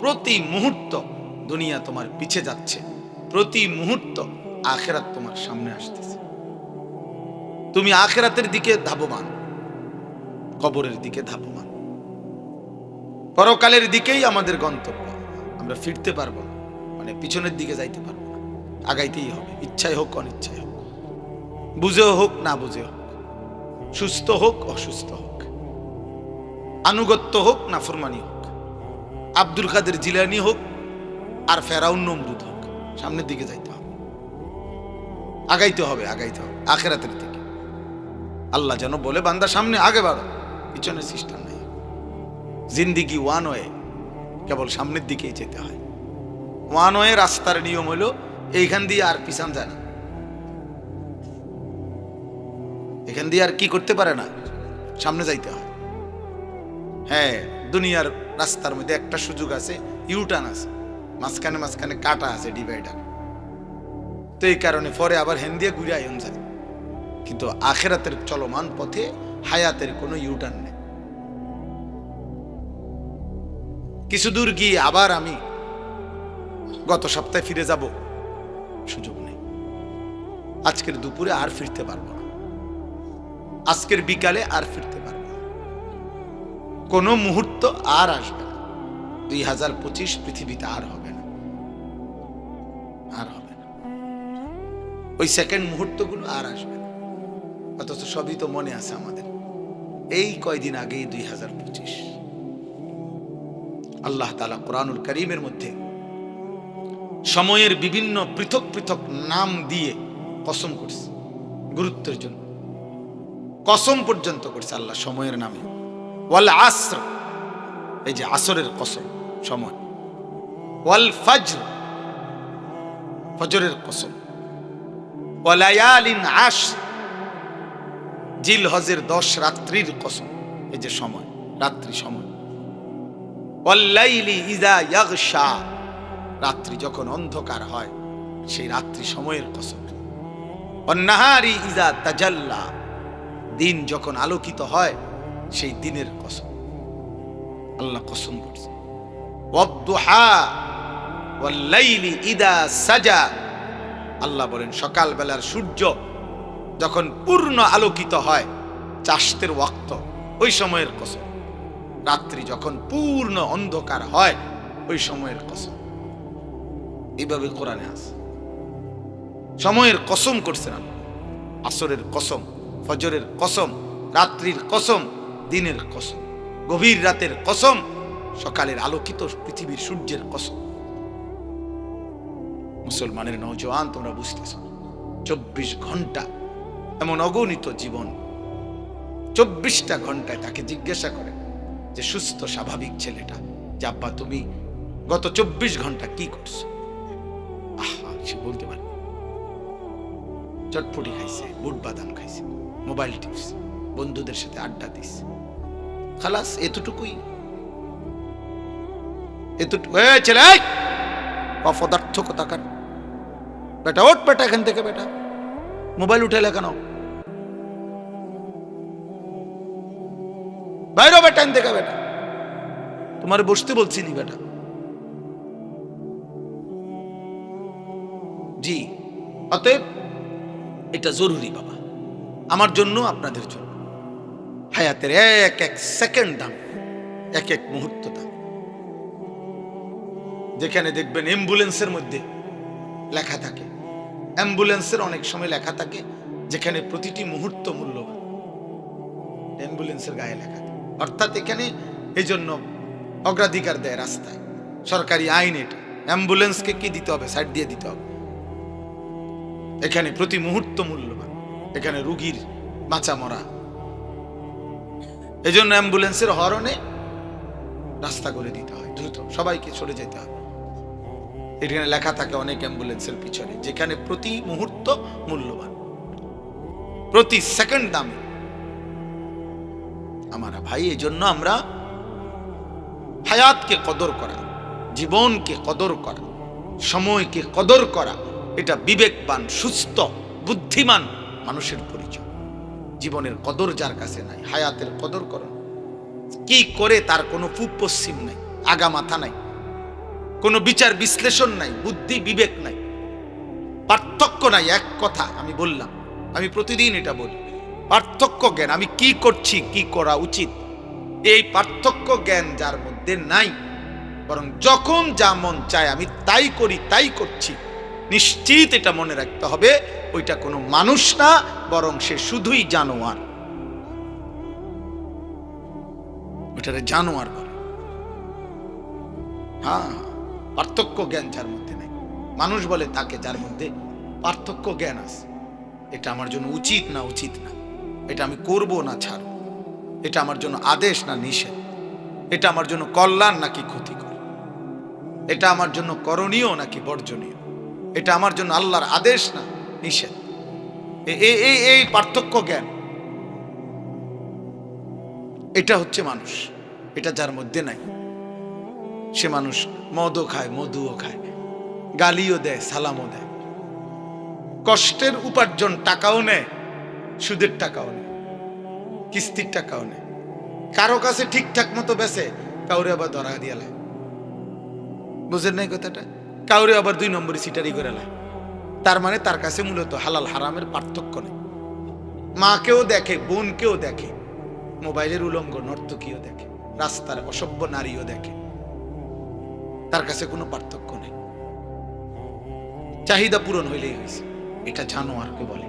প্রতি মুহূর্ত দুনিয়া তোমার পিছে যাচ্ছে, প্রতি মুহূর্ত আখিরাত তোমার সামনে আসতেছে। তুমি আখিরাতের দিকে ধাবমান, কবরের দিকে ধাবমান। পরকালের দিকেই আমাদের গন্তব্য। আমরা ফিরতে পারবো না, মানে পিছনের দিকে যাইতে পারবো না, আগাইতেই হবে। ইচ্ছায় হোক অনিচ্ছায় হোক, বুঝেও হোক না বুঝে হোক, সুস্থ হোক অসুস্থ হোক, আনুগত্য হোক না ফরমানি হোক, আব্দুল কাদের জিলানী হোক আর ফেরাউন নমরুদ হোক, সামনের দিকে যাইতে হবে, আগাইতে হবে, আগাইতে হবে আখিরাতের দিকে। আল্লাহ যেন বলে, বান্দা সামনে আগে বাড়ো, পিছনে সিস্টেম নাই। জিন্দিগি ওয়ান ওয়ে, কেবল সামনের দিকেই যেতে হয়। ওয়ান ওয়ে রাস্তার নিয়ম হলো এইখান দিয়ে আর পিছন যায় না, এখান দিয়ে আর কি করতে পারে না, সামনে যাইতে হয়। হ্যাঁ, দুনিয়ার রাস্তার মধ্যে একটা সুযোগ আছে, ইউটার্ন আছে, মাঝখানে মাঝখানে কাটা আছে, ডিভাইডার। তো এই কারণে পরে আবার হেন দিয়ে ঘুরে আয়ন যায়। কিন্তু আখিরাতের চলমান পথে হায়াতের কোনো ইউটার্ন নেই। কিছু দূর গিয়ে আবার আমি গত সপ্তাহে ফিরে যাব, সুযোগ নেই। আজকের দুপুরে আর ফিরতে পারবো না, আজকের বিকালে আর ফিরতে পারবো না, কোনো মুহূর্ত আর আসবে না। 2025 পৃথিবীতে আর হবে না, আর হবে না। ওই সেকেন্ড মুহূর্তগুলো আর আসবে না। অথচ সবই তো মনে আছে আমাদের। এই কয়দিন আগেই 2025। আল্লাহ তাআলা কোরআনুল কারীমের মধ্যে সময়ের বিভিন্ন পৃথক পৃথক নাম দিয়ে কসম করছে, গুরুত্বের জন্য কসম পর্যন্ত করছে আল্লাহ সময়ের নামে। ওয়াল আসর, এই যে আসরের কসম, সময়। ওয়াল ফজর, ফজরের কসম। ওয়ালায়ালিন আশর, জিলহজের 10 রাত্রির কসম, এই যে সময়, রাত্রি সময়। ওয়াল্লাইলি ইযা ইয়াগশা, রাত্রি যখন অন্ধকার হয় সেই রাত্রি সময়ের কসম। ওয়ান্নাহারি ইযা তাজাল্লা, দিন যখন আলোকিত হয় সেই দিনের কসম। আল্লাহ কসম করছে। ওয়াদ-দুহা ওয়াল-লাইলি ইযা সাজা, আল্লাহ বলেন সকাল বেলার সূর্য যখন পূর্ণ আলোকিত হয়, চাশতের ওয়াক্ত, ওই সময়ের কসম। রাত্রি যখন পূর্ণ অন্ধকার হয় ওই সময়ের কসম। এইভাবে কোরআনে আছে, সময়ের কসম করছেন আল্লাহ। আসরের কসম, ফজরের কসম, রাত্রির কসম, দিনের কসম, গভীর রাতের কসম, সকালের আলোকিত পৃথিবীর সূর্যের কসম। মুসলমানের নওজোয়ান, তোমরা বুঝতেছ, 24 ঘন্টা এমন অগণিত জীবন, 24টা ঘন্টায় তাকে জিজ্ঞাসা করে যে সুস্থ স্বাভাবিক ছেলেটা, যে আব্বা তুমি গত 24 ঘন্টা কি করছো? আহা, সে বলতে পারে চটপটি খাইছে, বুট বাদাম খাইছে, মোবাইল টিপছে, বন্ধুদের সাথে আড্ডা দিছে, খালাস, এতটুকুই। এতটুকু ছেলে, অপদার্থ কোথাকার বেটা, ওঠ বেটা এখান থেকে, বেটা মোবাইল উঠাইলে কেন? বাইরে বেটা এখান থেকে, বেটা তোমার বসতে বলছি নি বেটা। জি, অতএব এটা জরুরি বাবা, আমার জন্য, আপনাদের জন্য। হায়াতের এক এক সেকেন্ড দাম, এক এক মুহূর্ত দাম। যেখানে দেখবেন অ্যাম্বুলেন্সের মধ্যে লেখা থাকে, অ্যাম্বুলেন্সের অনেক সময় লেখা থাকে যেখানে প্রতিটি মুহূর্ত মূল্যবান, অ্যাম্বুলেন্সের গায়ে লেখা থাকে। অর্থাৎ এখানে এই জন্য অগ্রাধিকার দেয় রাস্তায়, সরকারি আইন এটা। অ্যাম্বুলেন্সকে কি দিতে হবে? সাইড দিয়ে দিতে হবে। এখানে প্রতি মুহূর্ত মূল্যবান, এখানে রুগীর বাঁচা মরা। এই জন্য অ্যাম্বুলেন্সের হরনে রাস্তা করে দিতে হয়, দ্রুত সবাইকে সরে যেতে হবে। এখানে লেখা থাকে অনেক অ্যাম্বুলেন্সের পিছনে, যেখানে প্রতি মুহূর্ত মূল্যবান, প্রতি সেকেন্ড দামি। আমার ভাই, এই জন্য আমরা হায়াতকে কদর করা, জীবনকে কদর করা, সময়কে কদর করা, এটা বিবেকবান, সুস্থ, বুদ্ধিমান মানুষের পরিচয়। জীবনের কদর যার কাছে নাই, হায়াতের কদর করো, কি করে তার কোনো পূব পশ্চিম নাই, আগা মাথা নাই, কোনো বিচার বিশ্লেষণ নাই, বুদ্ধি বিবেক নাই, পার্থক্য নাই। এক কথা আমি বললাম, আমি প্রতিদিন এটা বলি, পার্থক্য জ্ঞান, আমি কি করছি, কি করা উচিত, এই পার্থক্য জ্ঞান যার মধ্যে নাই, বরং যখন যা মন চায় আমি তাই করি, তাই করছি, নিশ্চিত এটা মনে রাখতে হবে, ওইটা কোনো মানুষ না, বরং সে শুধুই জানোয়ার। ওইটারে জানোয়ার বলে। হ্যাঁ, পার্থক্য জ্ঞান যার মধ্যে নাই, মানুষ বলে তাকে যার মধ্যে পার্থক্য জ্ঞান আছে। এটা আমার জন্য উচিত না উচিত না, এটা আমি করব না ছাড়ব, এটা আমার জন্য আদেশ না নিষেধ, এটা আমার জন্য কল্যাণ নাকি ক্ষতিকর, এটা আমার জন্য করণীয় নাকি বর্জনীয়, এটা আমার জন্য আল্লাহর আদেশ না নিষেধ। এই পার্থক্য জ্ঞান, এটা হচ্ছে মানুষ। এটা যার মধ্যে নাই, সে মানুষ মদও খায়, মধুও খায়, গালিও দেয়, সালামও দেয়, কষ্টের উপার্জন টাকাও নেয়, সুদের টাকাও নেয়, কিস্তির টাকাও নেয়, কারো কাছে ঠিকঠাক মতো বেচে, কাউরে আবার ধরা দিয়ে লায়, বুঝেন নাই কথাটা? কাউরে আবার 2 নম্বরে সিটারি করে লাই। তার মানে তার কাছে মূলত হালাল হারামের পার্থক্য নেই। মাকেও দেখে, বোনকেও দেখে, মোবাইলের উলঙ্গ নর্তকীও দেখে, রাস্তার অসভ্য নারীও দেখে, তার কাছে কোনো পার্থক্য নেই। চাহিদা পূরণ হইলেই হয়েছে। এটা জানোয়ারকে বলে,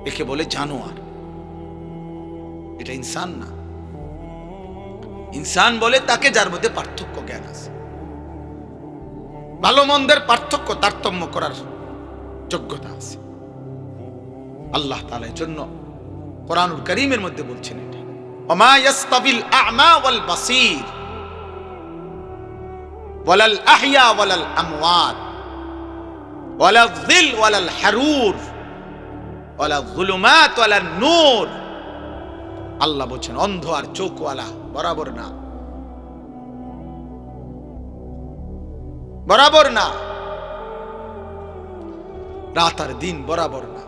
একে বলে জানোয়ার। এটা ইনসান না। ইনসান বলে তাকে যার মধ্যে পার্থক্য জ্ঞান আছে, ভালো মন্দের পার্থক্য তারতম্য করার যোগ্যতা আছে। আল্লাহ তাআলার জন্য কোরআনুল কারীমের মধ্যে বলছেন এটা, ওমা ইয়াস্তাবিল আ'মা ওয়াল বাসীর ওয়ালাল আহইয়া ওয়ালাল আমওয়াত ওয়ালাল যিল ওয়ালাল হারুর ওয়ালাল যুলুমাত ওয়ালান নূর। আল্লাহ বলছেন অন্ধ আর চোখওয়ালা বরাবর না, বরাবর না। রাত আর দিন বরাবর না,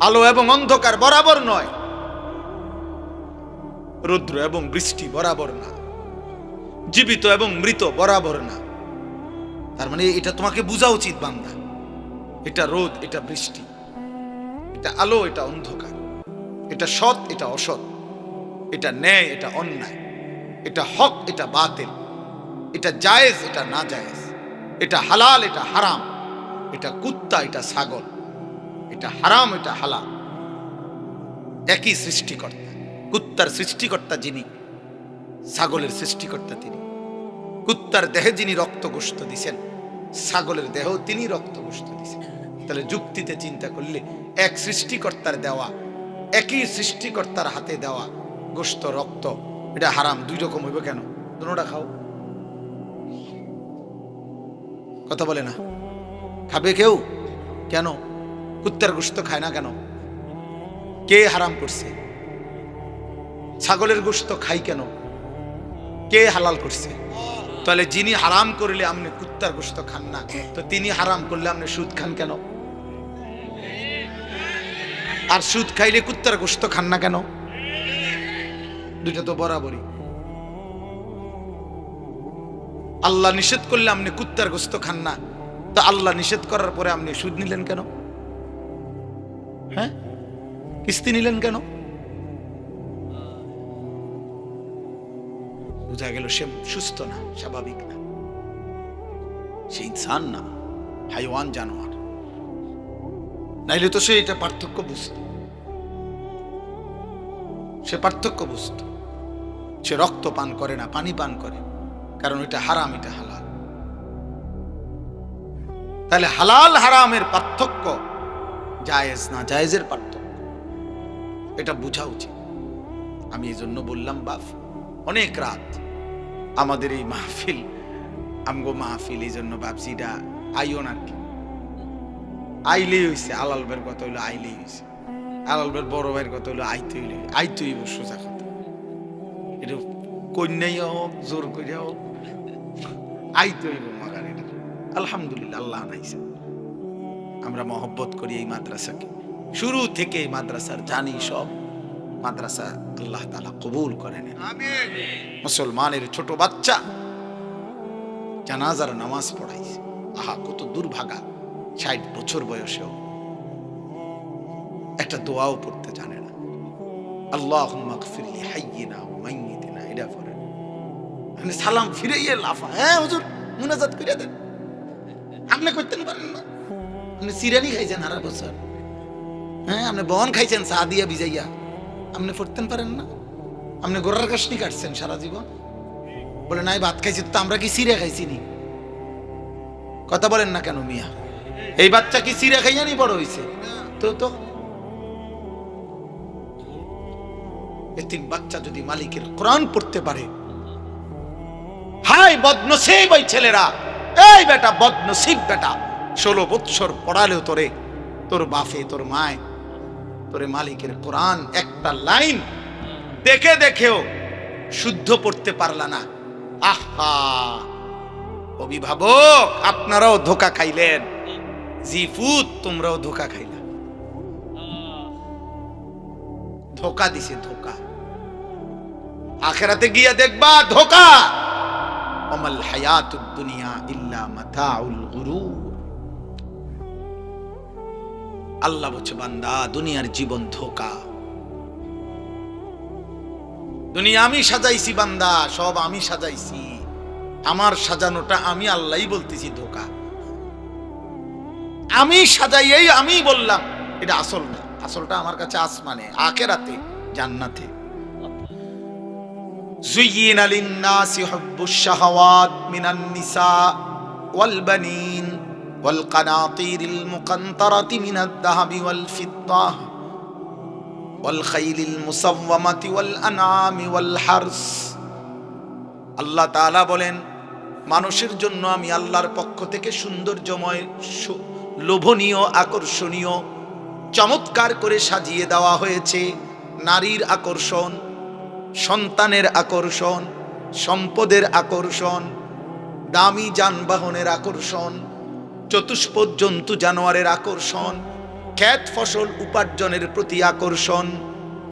আলো এবং অন্ধকার বরাবর নয়, রৌদ্র এবং বৃষ্টি বরাবর না, জীবিত এবং মৃত বরাবর না। তার মানে এটা তোমাকে বোঝা উচিত বান্দা, এটা রোদ, এটা বৃষ্টি, এটা আলো, এটা অন্ধকার, এটা সৎ, এটা অসৎ, এটা ন্যায়, এটা অন্যায়, এটা হক, এটা বাতিল, এটা জায়েজ, এটা না জায়েজ, এটা হালাল, এটা হারাম, এটা কুত্তা, এটা ছাগল, এটা হারাম, এটা হালাল। একই সৃষ্টিকর্তা। কুত্তার সৃষ্টিকর্তা যিনি, ছাগলের সৃষ্টিকর্তা তিনি। কুত্তার দেহে যিনি রক্ত গোশত দিছেন, ছাগলের দেহ তিনি রক্ত গোশত দিছেন। তাহলে যুক্তিতে চিন্তা করলে এক সৃষ্টিকর্তার দেওয়া, একই সৃষ্টিকর্তার হাতে দেওয়া গোশত, রক্ত, এটা হারাম 2 রকম হইব কেন? দুটোটা খাও। কথা বলে না, খাবে কেউ? কেন? কুত্তার গোশত খায় না কেন? কে হারাম করছে? ছাগলের গোশত খাই কেন? কে হালাল করছে? তাহলে যিনি হারাম করলে আপনি কুত্তার গোশত খান না, তো তিনি হারাম করলে আপনি সুদ খান কেন? আর সুদ খাইলে কুত্তার গোশত খান না কেন? দুইটা তো বরাবরই। আল্লাহ নিষেধ করলে আপনি কুত্তার গোশত খান না, তো আল্লাহ নিষেধ করার পরে আপনি সুদ নিলেন কেন? হ্যাঁ, কিস্তি নিলেন কেন? বোঝা গেল সে সুস্থ না, স্বাভাবিক না, সে ইনসান না, হাইওয়ান, জানোয়ার। নাইলে তো সে এটা পার্থক্য বুঝত, সে পার্থক্য বুঝত। সে রক্ত পান করে না, পানি পান করে, কারণ এটা হারাম, এটা হালাল। তাহলে হালাল হারামের পার্থক্য, জায়েজ না জায়েজের পার্থক্য, এটা বোঝা উচিত। আমি এই জন্য বললাম বাপ, অনেক রাত আমাদের এই মাহফিল, আমগো মাহফিল, এই জন্য ভাবছি এটা আইও না, কি আইলেই হয়েছে। আলাল ভাইয়ের কথা হইলো আইলেই হয়েছে, আলাল ভাইয়ের বড় ভাইয়ের কথা হইলো আইতে হইলে আইতেই সোজা কথা। এটা কন্যাই হোক, জোর করিয়া হোক, আইতে হইব মাগার। এটা আলহামদুলিল্লাহ আল্লাহ আনাইছে। আমরা মহব্বত করি এই মাদ্রাসাকে, শুরু থেকে এই মাদ্রাসার জানি সব মাদ্রাসা আল্লাহ তাআলা কবুল করেন। মুসলমানের ছোট বাচ্চা জানাজার নামাজ পড়াইছে। আহা, কত দুর্ভাগা, 60 বছর বয়সেও একটা দোয়াও পড়তে জানে না। আল্লাহুম্মা গফির লি হাইয়িনা ওয়া মাইয়িতিনা, এটা পড়ে। মানে সালাম ফিরাইয়ে লাফা, হ্যাঁ হুজুর মুনাজাত করে দেন। আপনি করতেন পারেন না? আপনি সিরানি খাইছেন সারা বছর, হ্যাঁ আপনি বন খাইছেন চা দিয়া ভিজাইয়া, আপনি পড়তেন পারেন না? আপনি গোড়ার কাশনি কাটছেন সারা জীবন, বলে নাই ভাত খাইছি, তো আমরা কি সিরা খাইছি নি? কথা বলেন না কেন মিয়া? এই বাচ্চা কি সিরা খাইয়া নি বড় হইছে? তো এতিম বাচ্চা যদি মালিকের কোরআন পড়তে পারে, হাই বদনসিব ওই ছেলেরা। এই বেটা বদনসিব বেটা, 16 বছর পড়ালেও তোরে, তোর বাপে, তোর মায়, তোরে মালিকের কোরআন একটা লাইন দেখে দেখেও শুদ্ধ পড়তে পারলা না। আহা, অভিভাবক আপনারাও ধোকা খাইলেন, জিফুত তোমরাও ধোকা খাইলা। ধোকা দিছে, ধোকা। আখেরাতে গিয়া দেখবা ধোকা। ওমাল হায়াতুদ দুনিয়া ইল্লা মাতাউল গুরুর। আল্লাহ বলছে, বান্দা দুনিয়ার জীবন ধোঁকা। দুনিয়া আমি সাজাইছি বান্দা, সব আমি সাজাইছি। আমার সাজানোটা আমি আল্লাহই বলতেছি ধোঁকা। আমি সাজাইয়াই আমি বললাম এটা আসল না। আসলটা আমার কাছে আসমানে, আখিরাতে, জান্নাতে। যুয়িনা লিন-নাসি হুব্বুশ শাহাওয়াত মিনান নিসা ওয়াল বানিন ওয়াল কানাতিরিল মুকান্তারাতি মিনাদ যাহাবি ওয়াল ফিদ্দাহ ওয়াল খাইলিল মুসাওয়ামাতি ওয়াল আনআমি ওয়াল হারস। আল্লাহ তাআলা বলেন, মানুষের জন্য আমি আল্লাহর পক্ষ থেকে সৌন্দর্যময়, লোভনীয়, আকর্ষণীয়, চমৎকার করে সাজিয়ে দেওয়া হয়েছে নারীর আকর্ষণ, সন্তানের আকর্ষণ, সম্পদের আকর্ষণ, দামি যানবাহনের আকর্ষণ, চতুষ্পদ জন্তু জানোয়ারের আকর্ষণ, ক্ষেত ফসল উপার্জনের প্রতি আকর্ষণ।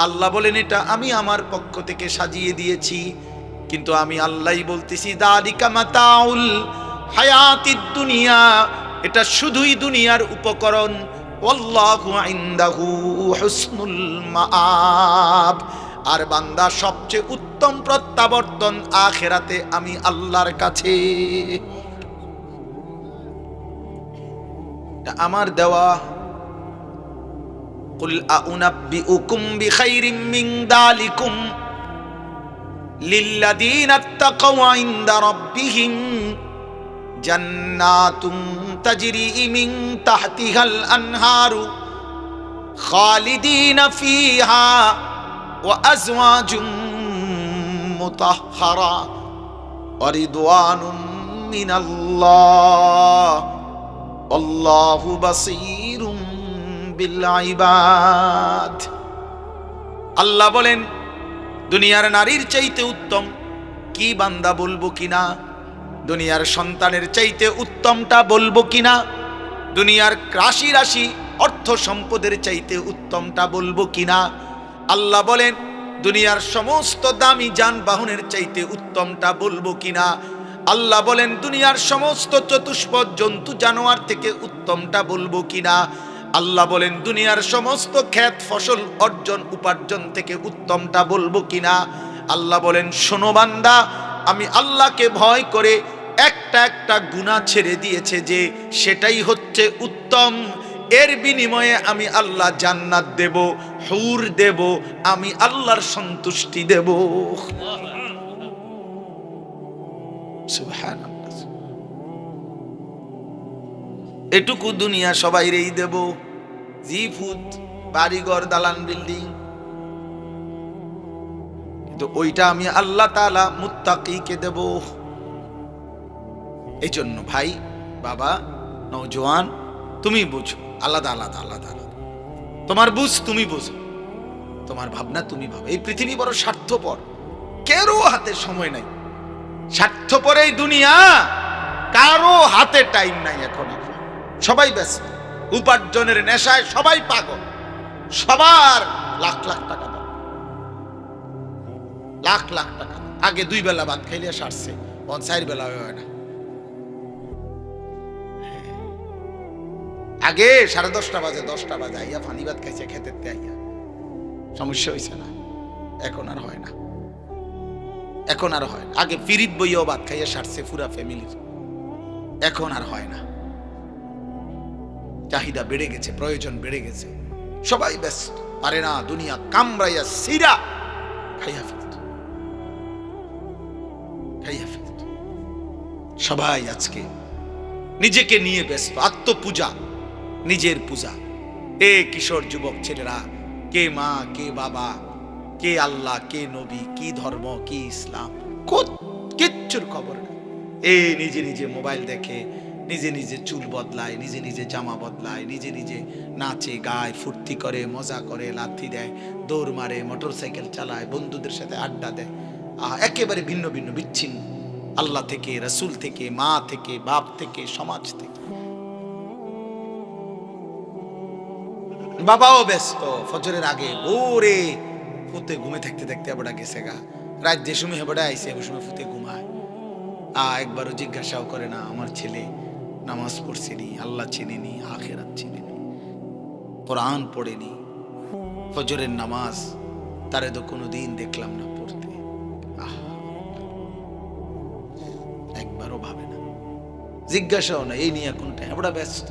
আল্লাহ বলেন, এটা আমি আমার পক্ষ থেকে সাজিয়ে দিয়েছি। কিন্তু আমি আল্লাহই বলতেছি, যালিকা মাতাউল হায়াতিদ দুনিয়া, এটা শুধুই দুনিয়ার উপকরণ। ওয়াল্লাহু ইনদাহু হুসনুল মাআব, আর বান্দা সবচেয়ে উত্তম প্রত্যাবর্তন আখিরাতে আমি আল্লাহর কাছে। এটা আমার দেওয়া। কুল আউনাব্বিউকুম বিখাইরিম মিন যালিকুম লিল্লাযীনা ইত্তাকাউ ইনদা রাব্বিহিম জান্নাতুন তাজরি মিন তাহতিহাল আনহারু খালিদিনা ফিহা ওয়া আজওয়াজুম মুতাহহারা ওয়া রিদওয়ানুম মিনাল্লাহ আল্লাহু বাসীরুম বিল ইবাদ। আল্লাহ বলেন, দুনিয়ার নারীর চাইতে উত্তম কি বান্দা বলবো কিনা? দুনিয়ার সন্তানের চাইতে উত্তমটা বলবো কিনা? দুনিয়ার রাশি রাশি অর্থ সম্পদের চাইতে উত্তমটা বলবো কিনা? আল্লাহ বলেন, দুনিয়ার সমস্ত দামি যানবাহনের চাইতে উত্তমটা বলবো কিনা? আল্লাহ বলেন, দুনিয়ার সমস্ত চতুষ্পদ জন্তু জানোয়ার থেকে উত্তমটা বলবো কিনা? আল্লাহ বলেন, দুনিয়ার সমস্ত ক্ষেত ফসল অর্জন উপার্জন থেকে উত্তমটা বলবো কিনা? আল্লাহ বলেন, শোনো বান্দা, আমি আল্লাহকে ভয় করে একটা একটা গুনাহ ছেড়ে দিয়েছে যে সেটাই হচ্ছে উত্তম। এর বিনিময়ে আমি আল্লাহ জান্নাত দেব, হুর দেব, আমি আল্লাহর সন্তুষ্টি দেব। সুবহানাল্লাহ। এটুকু দুনিয়া সবাইরেই দেব, জিফুত, বাড়িঘর, দালান, বিল্ডিং। কিন্তু ওইটা আমি আল্লাহ তাআলা মুত্তাকিকে দেব। এই জন্য ভাই, বাবা, নওজোয়ান, তুমি বুঝো, আলাদা আলাদা আলাদা আলাদা। তোমার বুঝ তুমি বুঝো, তোমার ভাবনা তুমি ভাবো। এই পৃথিবী বড় স্বার্থপর, কারো হাতে সময় নাই। স্বার্থপর এই দুনিয়া, কারো হাতে টাইম নাই। এখন সবাই ব্যস্ত, উপার্জনের নেশায় সবাই পাগল। সবার লাখ লাখ টাকা দাও, লাখ লাখ টাকা। আগে 2 বেলা ভাত খাইলে সারছে, 4 বেলা হয় না। আগে 10:30 বাজে, 10টা বাজে আইয়া ফানি ভাত খাইছে খেতে আইয়া, সমস্যা হয়েছে না? এখন আর হয় না, এখন আর হয় না। আগে ফিরিত বইয়াও ভাত খাইয়া সারছে পুরা ফ্যামিলির, এখন আর হয় না। চাহিদা বেড়ে গেছে, প্রয়োজন বেড়ে গেছে, সবাই ব্যস্ত, পারে না। দুনিয়া কামড়াইয়া সিরা খাইয়া ফেলত, খাইয়া ফেলত। সবাই আজকে নিজেকে নিয়ে ব্যস্ত, আত্মপূজা, নিজের পূজা। এ কিশোর যুবক ছেলেরা, কে মা, কে বাবা, কে আল্লাহ, কে নবী, কি ধর্ম, কি ইসলাম, কিচ্ছুর খবর নেই। এ নিজে নিজে মোবাইল দেখে, নিজে নিজে চুল বদলায়, নিজে নিজে জামা বদলায়, নিজে নিজে নাচে গায়, ফুর্তি করে, মজা করে, লাথি দেয়, দৌড় মারে, মোটরসাইকেল চালায়, বন্ধুদের সাথে আড্ডা দেয়। একেবারে ভিন্ন ভিন্ন, বিচ্ছিন্ন আল্লাহ থেকে, রাসূল থেকে, মা থেকে, বাপ থেকে, সমাজ থেকে। বাবাও ব্যস্ত, ফজরের আগে ওরে ফুতে ঘুমে থাকতে থাকতে আবার গেছে গা, রাত যে সময় হেবড়া আইসে ওই সময় ফুতে ঘুমায়। একবারও জিজ্ঞাসাও করে না আমার ছেলে নামাজ পড়ছেনি, আল্লাহ চেনেনি, আখিরাত চেনেনি, কোরআন পড়েনি, ফজরের নামাজ তারে তো কোনোদিন দেখলাম না পড়তে। একবারও ভাবে না, জিজ্ঞাসাও না, এই নিয়ে কোনটা ওরা ব্যস্ত,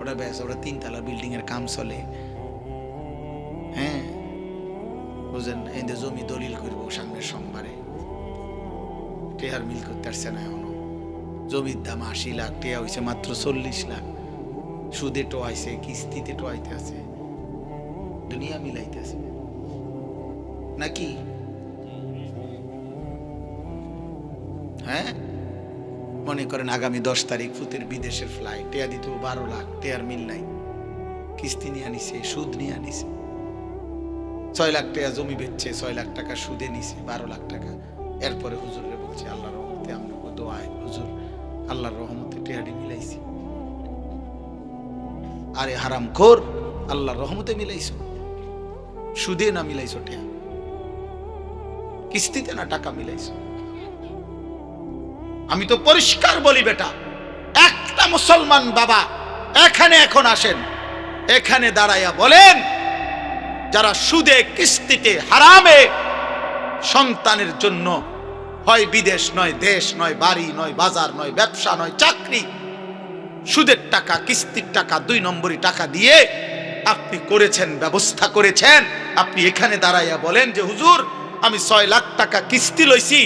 ওরা 3 তলা বিল্ডিং এর কাম চলে। হ্যাঁ বুঝেন, এদের জমি দলিল করবো সামনের সোমবারে, টেহার মিল করতে আসছে না এখনো। জমির দাম 80 লাখ, টেহা হয়েছে মাত্র 40 লাখ, সুদে টোয়াইছে, কিস্তিতে টোয়াইতে আছে, দুনিয়া মিলাইতে আছে নাকি? হ্যাঁ মনে করেন আগামী 10 তারিখ ফুতের বিদেশের ফ্লাইট, টেয়া দিত 12 লাখ, টেয়ার মিল নাই, কিস্তি নিয়ে আনিছে, সুদ নিয়ে আনিছে, 6 লাখ টাকা জমি বেচছে, 6 লাখ টাকা সুদে নিছে, 12 লাখ টাকা। এরপরে হুজুরে বলছে আল্লাহর রহমতে আপনাকে দোয়ায় হুজুর আল্লাহর রহমতে টেয়াডি মিলাইছি। আরে হারামখোর, আল্লাহর রহমতে মিলাইছো, সুদে না মিলাইছো, টেয়া কিস্তিতে না টাকা মিলাইছো। আমি তো পরিষ্কার বলি বেটা, একটা মুসলমান বাবা এখানে এখন আসেন, এখানে দাঁড়াইয়া বলেন যারা সুদে কিস্তিতে হারামে সন্তানের জন্য হয় বিদেশ নয় দেশ নয় বাড়ি নয় বাজার নয় ব্যবসা নয় চাকরি, সুদের টাকা কিস্তির টাকা 2 নম্বরি টাকা দিয়ে আপনি করেছেন, ব্যবস্থা করেছেন, আপনি এখানে দাঁড়াইয়া বলেন যে হুজুর আমি 6 লাখ টাকা কিস্তি লইছি,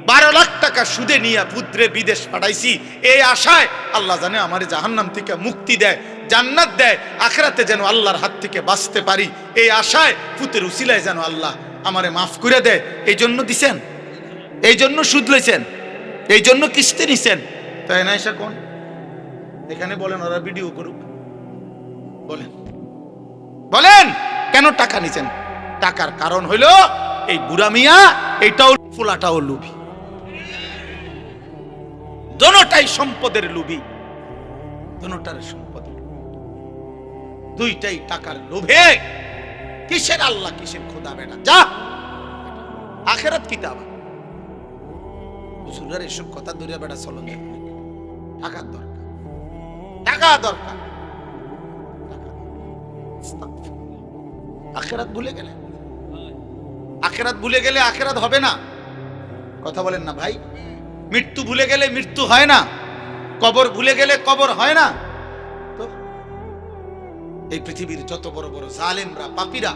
12 লাখ টাকা সুদে নিয়ে পুত্রে বিদেশ পাঠাইছি, এই আশায় আল্লাহ জানে আমারে জাহান্নাম থেকে মুক্তি দেয়, জান্নাত দেয়, আখিরাতে যেন আল্লাহর হাত থেকে বাঁচতে পারি, এই আশায় পুতের উসিলায় যেন আল্লাহ আমারে মাফ করে দেয়, এই জন্য দিছেন, এই জন্য সুদ লইছেন, এই জন্য কিস্তি নিছেন, তাই না? এসা কোন এখানে বলেন, ওরা ভিডিও করুক, বলেন বলেন কেন টাকা নিছেন? টাকার কারণ হইল এই বুড়া মিয়া, এইটাও ফুলাটাও লুভি, দোনোটাই সম্পদের লুভি, দোনোটার সম্পদ, দুইটাই টাকার লোভে। কিসের আল্লাহ কিসের খোদা বেটা, যা আখিরাত কিতাব হুজুরের এসব কথা দূরে বেটা চলন, টাকার দরকার, টাকা দরকার, আখিরাত ভুলে গেলে, আখিরাত ভুলে গেলে আখিরাত হবে না, কথা বলেন না ভাই? মৃত্যু ভুলে গেলে মৃত্যু হয় না, কবর ভুলে গেলে কবর হয় না। তো এই পৃথিবীর যত বড় বড় জালেমরা পাপীরা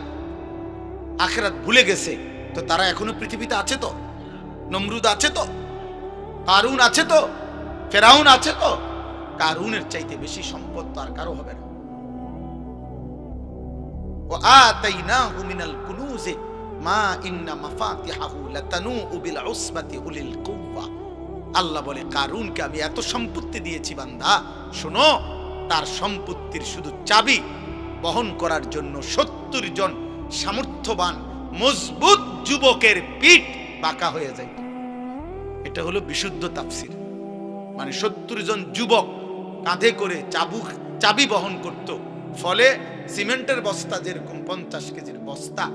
আখিরাত ভুলে গেছে, তো তারা এখনো পৃথিবীতে আছে তো? নমরুদ আছে তো, কারুন আছে তো, ফেরাউন আছে তো, কারুনের চাইতে বেশি সম্পদ তো আর কারো হবে না। ওয়া আতাইনাহু মিনাল কুনুজি মা ইন্না মাফাতিহাহু লাতানূউ বিল উসবাতি উলিল কুওয়া। আল্লাহ বলে কারুনকে আমি এত সম্পত্তি দিয়েছি বান্দা, শোনো তার সম্পত্তির শুধু চাবি বহন করার জন্য 70 জন সামর্থ্যবান মজবুত যুবকের পিঠ বাঁকা হয়ে যায়। এটা হলো বিশুদ্ধ তাফসীর, মানে 70 জন যুবক কাঁধে করে চাবি বহন করত, ফলে সিমেন্টের বস্তা যেরকম 50 কেজির বস্তা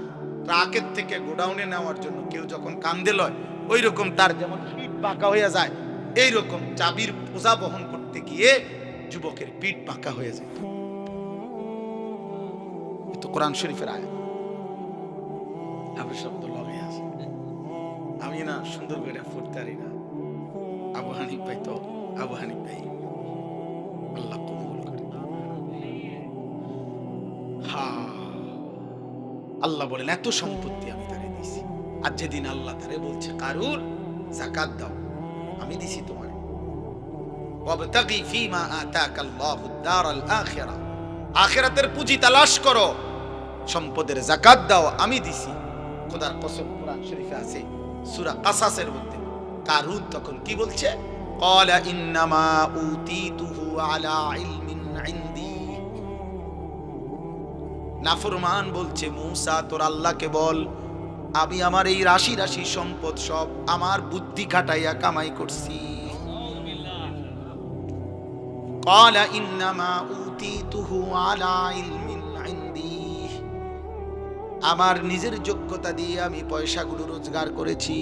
ট্রাকের থেকে গোডাউনে নেওয়ার জন্য কেউ যখন কান্দে লয়, ওই রকম তার যেমন পিঠ বাঁকা হয়ে যায়, এই রকম চাবির বোঝা বহন করতে গিয়ে যুবকের পিঠ বাঁকা হয়ে যায়। তো কোরআন শরীফের আয়াত, আবার শব্দ লগে আছে, আমি না সুন্দর করে ফুটতে পারি না। আবু হানিফ ভাই তো আবু হানিফ ভাই আল্লাহ কবুল করে। আল্লাহ বলেন এত সম্পত্তি আমি তারে দিছি, আর যেদিন আল্লাহ তারে বলছে কারুন যাকাত দাও, আমি দিছি তোমারে, ওয়াবতাগি ফীমা আতাকাল্লাহুদ দারাল আখিরা, আখিরাতের পুঁজি তালাশ করো, সম্পদের যাকাত দাও, আমি দিছি। খোদার কসম কোরআন শরীফে আছে সূরা কাসাসের মধ্যে, কারুন তখন কি বলছে? ক্বালা ইন্নামা উতীতুহু আলা ইলমিন ইনদি। নাফরমান বলছে মূসা তোর আল্লাহকে বল আমি আমার এই রাশি রাশি সম্পদ সব আমার বুদ্ধি খাটাইয়া কামাই করছি। ক্বালা ইন্নামা উতীতুহু আলা ইলমিন ইনদি, আমার নিজের যোগ্যতা দিয়ে আমি পয়সাগুলো রোজগার করেছি।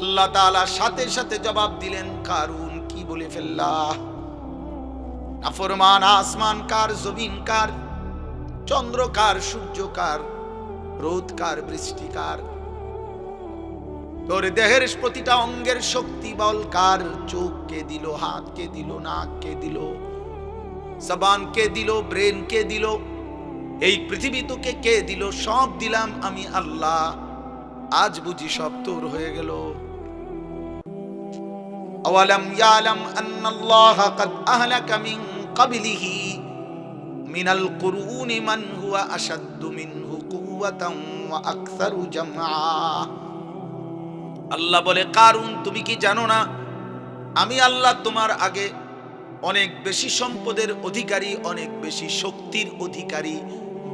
আল্লাহ তাআলা সাথে সাথে জবাব দিলেন, কারুন কি বলে ফেললা? নাফরমান আসমান কার, জমিন কার, চন্দ্র কার, সূর্য কার, রোদ কার, বৃষ্টি কার, তোর দেহের প্রতিটা অঙ্গের শক্তি বল কার? চোখ কে দিল, হাত কে দিল, নাক কে দিল, জবান কে দিল, ব্রেন কে দিল, এই পৃথিবী তোকে কে দিল? সব দিলাম আমি আল্লাহ। আজ বুঝি সব তোর হয়ে গেল। আওয়ালাম ইয়ালাম আন্নাল্লাহ ক্বাদ আহলাকা মিন ক্বাবলিহি মিনাল কুরুনি মান হুয়া আশাদ্দু মিনহু কুওয়াতান ওয়া আকসারু জামআ। আল্লাহ বলে, কারুন তুমি কি জানো না আমি আল্লাহ তোমার আগে অনেক বেশি সম্পদের অধিকারী, অনেক বেশি শক্তির অধিকারী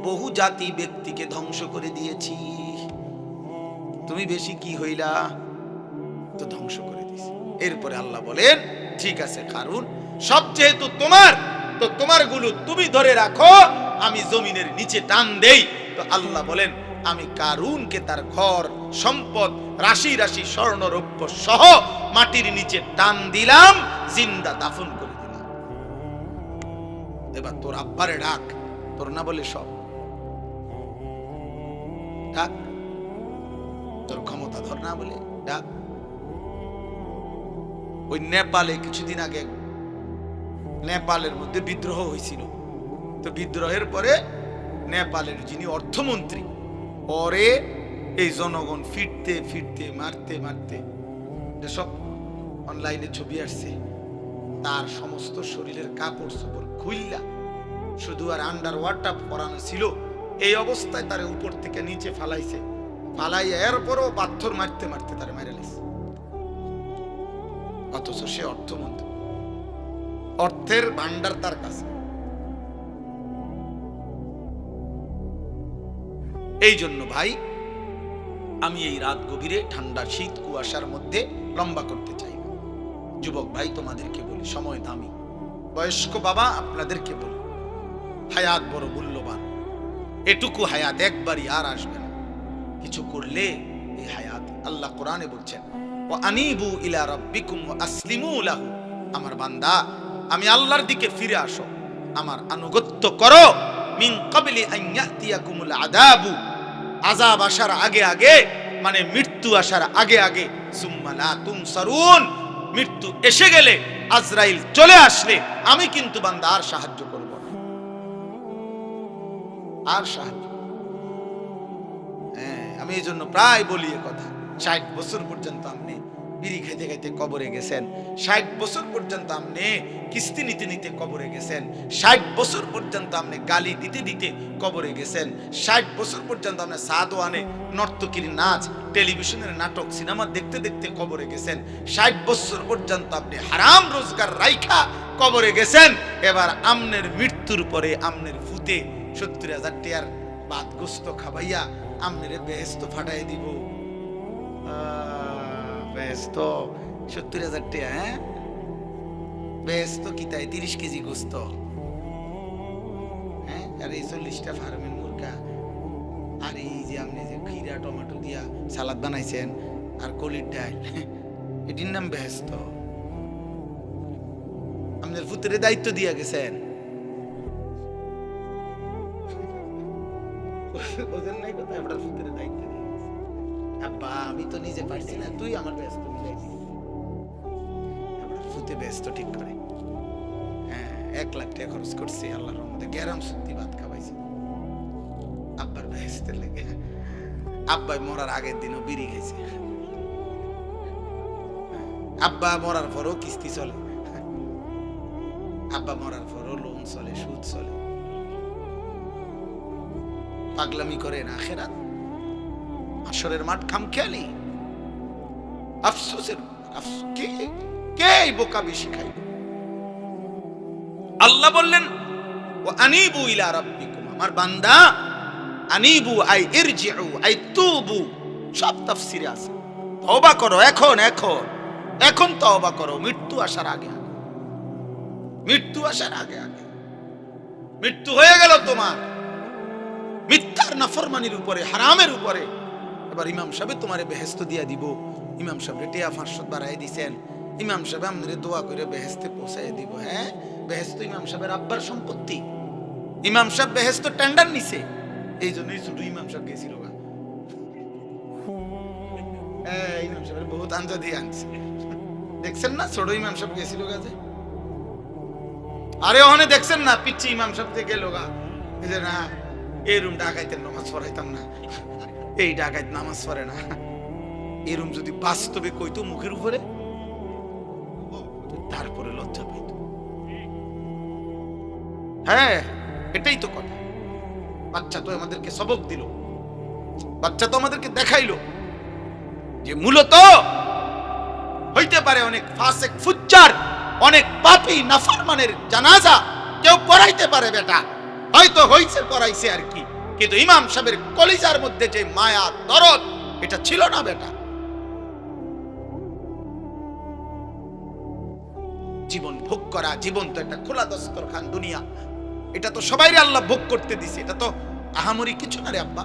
বহু জাতি ব্যক্তিকে ধ্বংস করে দিয়েছি। তুমি বেশি কি হইলা? তো ধ্বংস করে দিয়েছি। এরপরে আল্লাহ বলেন, ঠিক আছে কারুন, সব যেহেতু তোমার, তো তোমার গুলো তুমি ধরে রাখো, আমি জমিনের নিচে টান দেই। তো আল্লাহ বলেন, আমি কারুনকে তার ঘর সম্পদ রাশি রাশি স্বর্ণ রৌপ্য সহ মাটির নিচে টান দিলাম, জিন্দা দাফন করে দিলাম। এবার তোর আব্বারে ডাক, তোর না বলে সব ডাক, তোর ক্ষমতা ধর না বলে ডাক। ওই নেপালে কিছুদিন আগে নেপালের মধ্যে বিদ্রোহ হয়েছিল। তো বিদ্রোহের পরে নেপালের যিনি অর্থমন্ত্রী, পরে এই জনগণ ফিরতে ফিরতে মারতে মারতে, সব অনলাইনে ছবি আসছে, তার সমস্ত শরীরের কাপড় চোপড় খুইল্লা শুধু আর আন্ডার ওয়াটার পরানো ছিল, এই অবস্থায় তার উপর থেকে নিচে ফালাইছে, ফালাই এরপরও পাথর মারতে মারতে তার মেরে লাইছে। অথচ সে অর্থমন্ত্রী, অর্থের ভান্ডার তার কাছে। এই জন্য ভাই, আমি এই রাত গভীরে ঠান্ডা শীত কুয়াশার মধ্যে লম্বা করতে চাই না। যুবক ভাই তোমাদেরকে বলি, সময় দামি। বয়স্ক বাবা আপনাদেরকে বলি, হায়াত বড় মূল্যবান। এটুকু হায়াত একবারই আর আসবে না। কিছু করলে এই হায়াত, আল্লাহ কোরআনে বলছেন, ওয়া আনিবু ইলা রাব্বিকুম ওয়া আসলিমু লাহু। আমার বান্দা, আমি আল্লাহর দিকে ফিরে আসো, আমার আনুগত্য করো। মিন ক্বাবলি আন ইয়াতিয়াকুমুল আযাবু, আযাব আসার আগে আগে, মানে মৃত্যু আসার আগে আগে, সুম্মা লা তুনসারুন, মৃত্যু এসে গেলে, আজরাইল চলে আসলে আমি কিন্তু বান্দা আর সাহায্য করব না, আর সাহায্য। আমি এই জন্য প্রায় বলি এ কথা, 60 বছর পর্যন্ত আপনি বিড়ি খাইতে খাইতে কবরে গেছেন, 60 বছর পর্যন্ত আপনি কিস্তি নিতে নিতে কবরে গেছেন, 60 বছর পর্যন্ত আপনি গালি দিতে দিতে কবরে গেছেন, 60 বছর পর্যন্ত আপনি সাদওয়ানে নর্তকীর নাচ, টেলিভিশনের নাটক, সিনেমা দেখতে দেখতে কবরে গেছেন, 60 বছর পর্যন্ত আপনি হারাম রোজগার রাইখা কবরে গেছেন। এবার আমনের মৃত্যুর পরে আমনের ফুতে 70,000 টাকার ভাত গোস্ত খাবাইয়া আমনের বেহেস্ত ফাটাই দিব। বেহেস্ত 70,000 টাকা, হ্যাঁ বেহেস্ত কি তাই 30 কেজি গোস্ত, হ্যাঁ, আর এই 40টা ফার্মের মুরগা, আর এই যে আপনি যে খিরা টমেটো দিয়া সালাদ বানাইছেন, আর কলির ডাল, এটির নাম বেহেস্ত। আপনার পুত্রের দায়িত্ব দিয়া গেছেন, ওদের নাই কথা, আপনার পুত্রের দায়িত্ব দিয়ে গেছে। আব্বা আমি তো নিজে পারছি না, তুই আমার ব্যস্ত মিলাই দিস। আপনার পুতে ব্যস্ত ঠিক করে, হ্যাঁ 1 লাখ টাকা খরচ করছে, আল্লাহর রহমতে গ্যারাম সত্যি ভাত খাওয়াইছে আব্বার ব্যস্তের লেগে। আব্বাই মরার আগের দিনও বিড়ি খাইছে, আব্বা মরার পরও কিস্তি চলে, আব্বা মরার পরও লোন চলে, সুদ চলে। পাগলামি করে না আখেরাত, আসরের মাঠ খামখেয়ালি, আফসোসের কে বোকা বেশি খাই। আল্লাহ বললেন, ও আনিবু ইলা রাব্বিকুম, আমার বান্দা, আনিবু আই ইরজিউ আই তুবু, সব তাফসিরে আছে। তওবা করো, এখন এখন এখন তওবা করো, মৃত্যু আসার আগে আগে, মৃত্যু আসার আগে আগে। মৃত্যু হয়ে গেল তোমার মিথ্যার নাফরমানির উপরে, হারামের উপরে। এবার ইমাম সাহেব তোমারে বেহেস্ত দিয়া দিব, ইমাম সাহেব টিয়া 500 বাড়াই দিছেন, ইমাম সাহেব আমাদের দোয়া করে বেহেশতে পৌঁছায় দিব। হ্যাঁ, বেহেশত ইমাম সাহেবের আব্বার সম্পত্তি, ইমাম সাহেব বেহেশত টেন্ডার নিছে, এই জন্যই শুধু ইমাম সাহেব গেছিল গা। ইমাম সাহেবের বহুত আঞ্জা দিয়ে আনছে, দেখছেন না? ছোট ইমাম সাহেব গেছিল গাছে, আরে ওখানে দেখছেন না পিচ্ছি ইমাম সাহেব থেকে গেল গা, এই যে না এই রুম ডাকাইতে নামাজ পড়াইতাম না, এই ডাকাইতে নামাজ পড়ে না, এরম যদি বাস্তবে কইতো মুখের উপরে, তারপরে লজ্জা পাইত। হ্যাঁ, এটাই তো কথা। বাচ্চা তো আমাদেরকে সবক দিল, বাচ্চা তো আমাদেরকে দেখাইলো যে মূলত হইতে পারে অনেক ফাসেক ফুজ্জার, অনেক পাপী নাফরমানের জানাজা কেউ পড়াইতে পারে বেটা, হয়তো হইছে পড়াইছে আর কি, কিন্তু ইমাম সাহেবের কলিজার মধ্যে যে মায়া দরদ এটা ছিল না বেটা। জীবন ভোগ করা, জীবন তো একটা খোলা দস্তরখান দুনিয়া, এটা তো সবাই আল্লাহ ভোগ করতে দিছে, এটা তো আহামরি কিছু না রে আব্বা।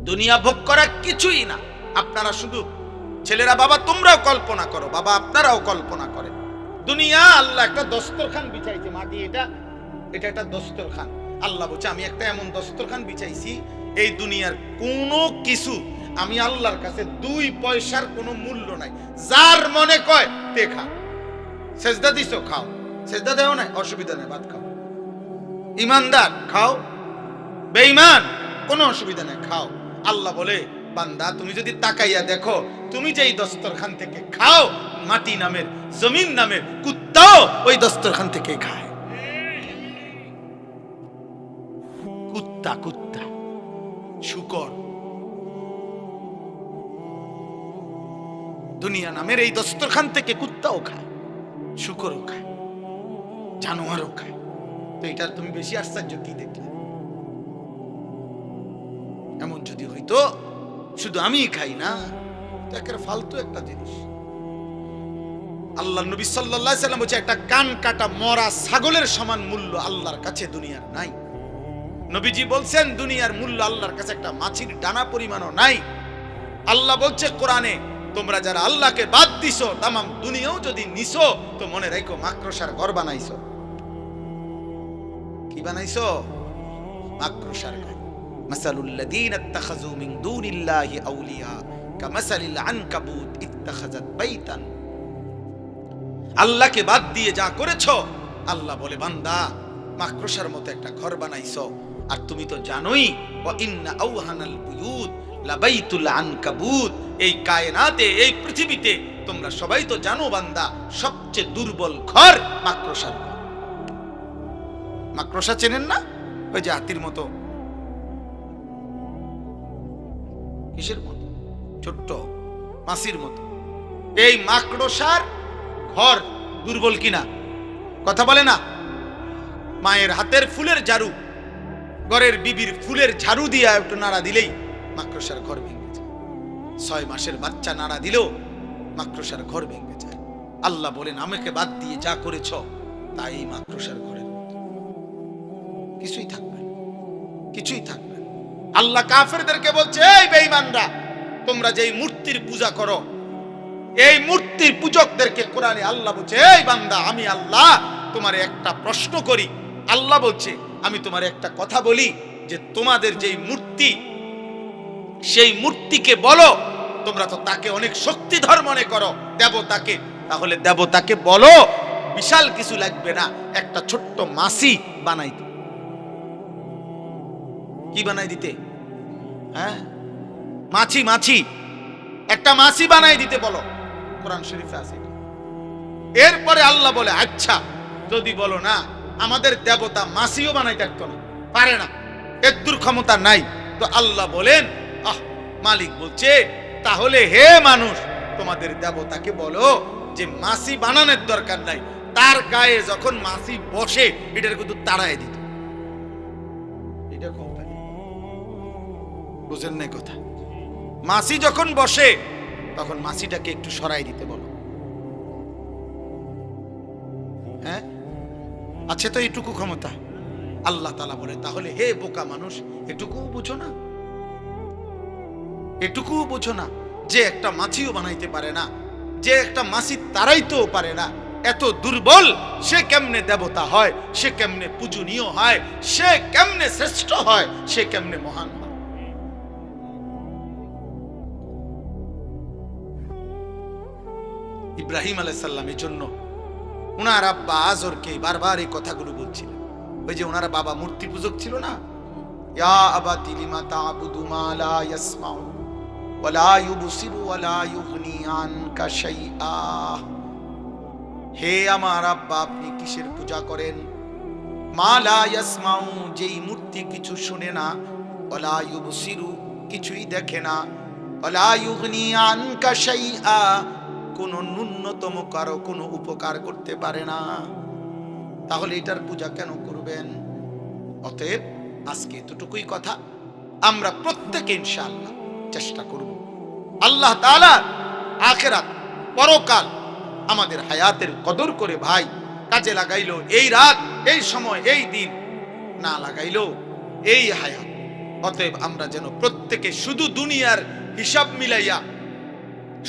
দুনিয়া ভোগ করা কিছুই না। আপনারা শুধু ছেলেরা, বাবা তোমরাও কল্পনা করো, বাবা আপনারাও কল্পনা করেন, দুনিয়া আল্লাহ একটা দস্তরখান বিছাইছে মাটি, এটা একটা দস্তরখান। আল্লাহ বলছে আমি একটা এমন দস্তরখান বিছাইছি, এই দুনিয়ার কোনো কিছু আমি আল্লাহর কাছে 2 পয়সার কোনো মূল্য নাই। যার মনে কয় তে খা, সেজদা দিছো খাও, সেজদা দেও না অসুবিধা নেই, ভাত খাও, ইমানদার খাও, বেঈমান কোনো অসুবিধা নেই খাও। আল্লাহ বলে বান্দা তুমি যদি তাকাইয়া দেখো, তুমি যেই দস্তরখান থেকে খাও, মাটি নামের জমিন নামের কুত্তাও ওই দস্তরখান থেকে খায়। কুত্তা কুত্তা শুকর দুনিয়া নামের এই দস্তরখান থেকে কুত্তাও খায়, শুকরও খায়, জানোয়ারও খায়। তো এটা তুমি বেশি আশ্চর্য কি দেখলে? এমন যদি হইতো শুধু আমি খাই না, তো একেবারে ফালতু একটা জিনিস। আল্লাহ নবী সাল্লাল্লাহু আলাইহি সাল্লাম বলেছে একটা কান কাটা মরা ছাগলের সমান মূল্য আল্লাহর কাছে দুনিয়ার নাই। নবীজি বলছেন দুনিয়ার মূল্য আল্লাহর কাছে একটা মাছির ডানা পরিমাণও নাই। আল্লাহ বলছে কোরআনে, তোমরা যারা আল্লাহকে বাদ দিছো, তামাম দুনিয়াও যদি নিছো, তো মনে রাখো মাকড়সার ঘর বানাইছো। কি বানাইছো? মাকড়সার ঘর। মাসালুল লাযীনা ইত্তাখাযু মিন দুনিল্লাহি আউলিয়া কামাসালিল আনকাবুত ইত্তাখাযাত বাইতান। আল্লাহকে বাদ দিয়ে যা করেছো, আল্লাহ বলে বান্দা মাকড়সার মতো একটা ঘর বানাইছো। আর তুমি তো জানোই, ওয়া ইন্না আওহানাল বুয়ুত লাবাইতুল আনকাবুত, এই কায়নাতে এই পৃথিবীতে তোমরা সবাই তো জানো বান্দা, সবচেয়ে দুর্বল ঘর মাকড়সার ঘর। মাকড়সা চেনেন না? ওই যে হাতির মতো, কিসের মতো? ছোট্ট মাছির মতো। এই মাকড়সার ঘর দুর্বল কিনা কথা বলে না? মায়ের হাতের ফুলের ঝাড়ু, ঘরের বিবির ফুলের ঝাড়ু দিয়া একটু নাড়া দিলেই মাকড়সার ঘর ভেঙে যায়। 6 মাসের বাচ্চা নাড়া দিলেও মাকড়সার ঘর ভেঙে যায়। আল্লাহ বলেন আমাকে বাদ দিয়ে যা করেছ তাই মাকড়সার ঘরের মতো, কিছুই থাকবে না, কিছুই থাকবে না। আল্লাহ কাফেরদেরকে বলছে, এই বেঈমানরা, তোমরা যেই মূর্তির পূজা করো, এই মূর্তির পূজকদেরকে কোরআনে আল্লাহ বলছে, এই বান্দা আমি আল্লাহ তোমারে একটা প্রশ্ন করি। আল্লাহ বলছে আমি তোমারে একটা কথা বলি, যে তোমাদের যেই মূর্তি, সেই মূর্তিকে বলো, তোমরা তো তাকে অনেক শক্তিধর মনে করো দেবতাকে, তাহলে দেবতাকে বলো বিশাল কিছু লাগবে না, একটা ছোট্ট মাছি বানাই দিতে। কি বানাই দিতে? হ্যাঁ, মাছি, মাছি, একটা মাছি বানাই দিতে বলো, কোরআন শরীফে আছে। এরপরে আল্লাহ বলে আচ্ছা যদি বলো না, আমাদের দেবতা মাছিও বানাই থাকতো না, পারে না, এর দূর ক্ষমতা নাই, তো আল্লাহ বলেন মালিক বলছে তাহলে হে মানুষ, তোমাদের দেবতাকে বলো যে মাছি বানানোর দরকার নাই, তার গায়ে যখন মাছি বসে এটার কিন্তু তাড়ায় দিত। এটা কথা বুঝেন না কথা? মাছি যখন বসে তখন মাছিটাকে একটু সরাই দিতে বলো। হ্যাঁ, আছে তো এইটুকু ক্ষমতা। আল্লাহ তাআলা বলে তাহলে হে বোকা মানুষ, এটুকু বুঝো না? এটুকু বুঝো না যে একটা মাছিও বানাইতে পারে না, যে একটা মাছি তাড়াইতেও পারে না, এত দুর্বল, সে কেমনে দেবতা হয়, সে কেমনে পূজনীয় হয়, সে কেমনে শ্রেষ্ঠ হয়, সে কেমনে মহান হয়। ইব্রাহিম আলাইহিস সালামের জন্য উনার আব্বা আজরকে বারবার এই কথাগুলো বলছিলেন। ওই যে ওনার বাবা মূর্তি পূজক ছিল না, ইয়া আবাতি লিমা তা'বুদু মা লা ইয়াসমাউ ওয়া লা ইউবসিরু ওয়া লা ইউগনি আনকা শাইআ। হে আমার আব্বা, আপনি কিসের পূজা করেন? মা লা ইয়াসমাউ, যেই মূর্তি কিছু শুনে না, ওয়া লা ইউবসিরু, কিছুই দেখে না, ওয়া লা ইউগনি আনকা শাইআ, কোন ন্যূনতম কারো কোনো উপকার করতে পারে না। তাহলে এটার পূজা কেন করবেন? অতএব আজকে এতটুকুই কথা, আমরা প্রত্যেকে ইনশাআল্লাহ চেষ্টা করব আল্লাহ তাআলার আখিরাত পরকাল আমাদের হায়াতের কদর করে ভাই কাজে লাগাইলো। এই রাত, এই সময়, এই দিন না লাগাইলো এই হায়াত। অতএব আমরা যেন প্রত্যেকে শুধু দুনিয়ার হিসাব মিলাইয়া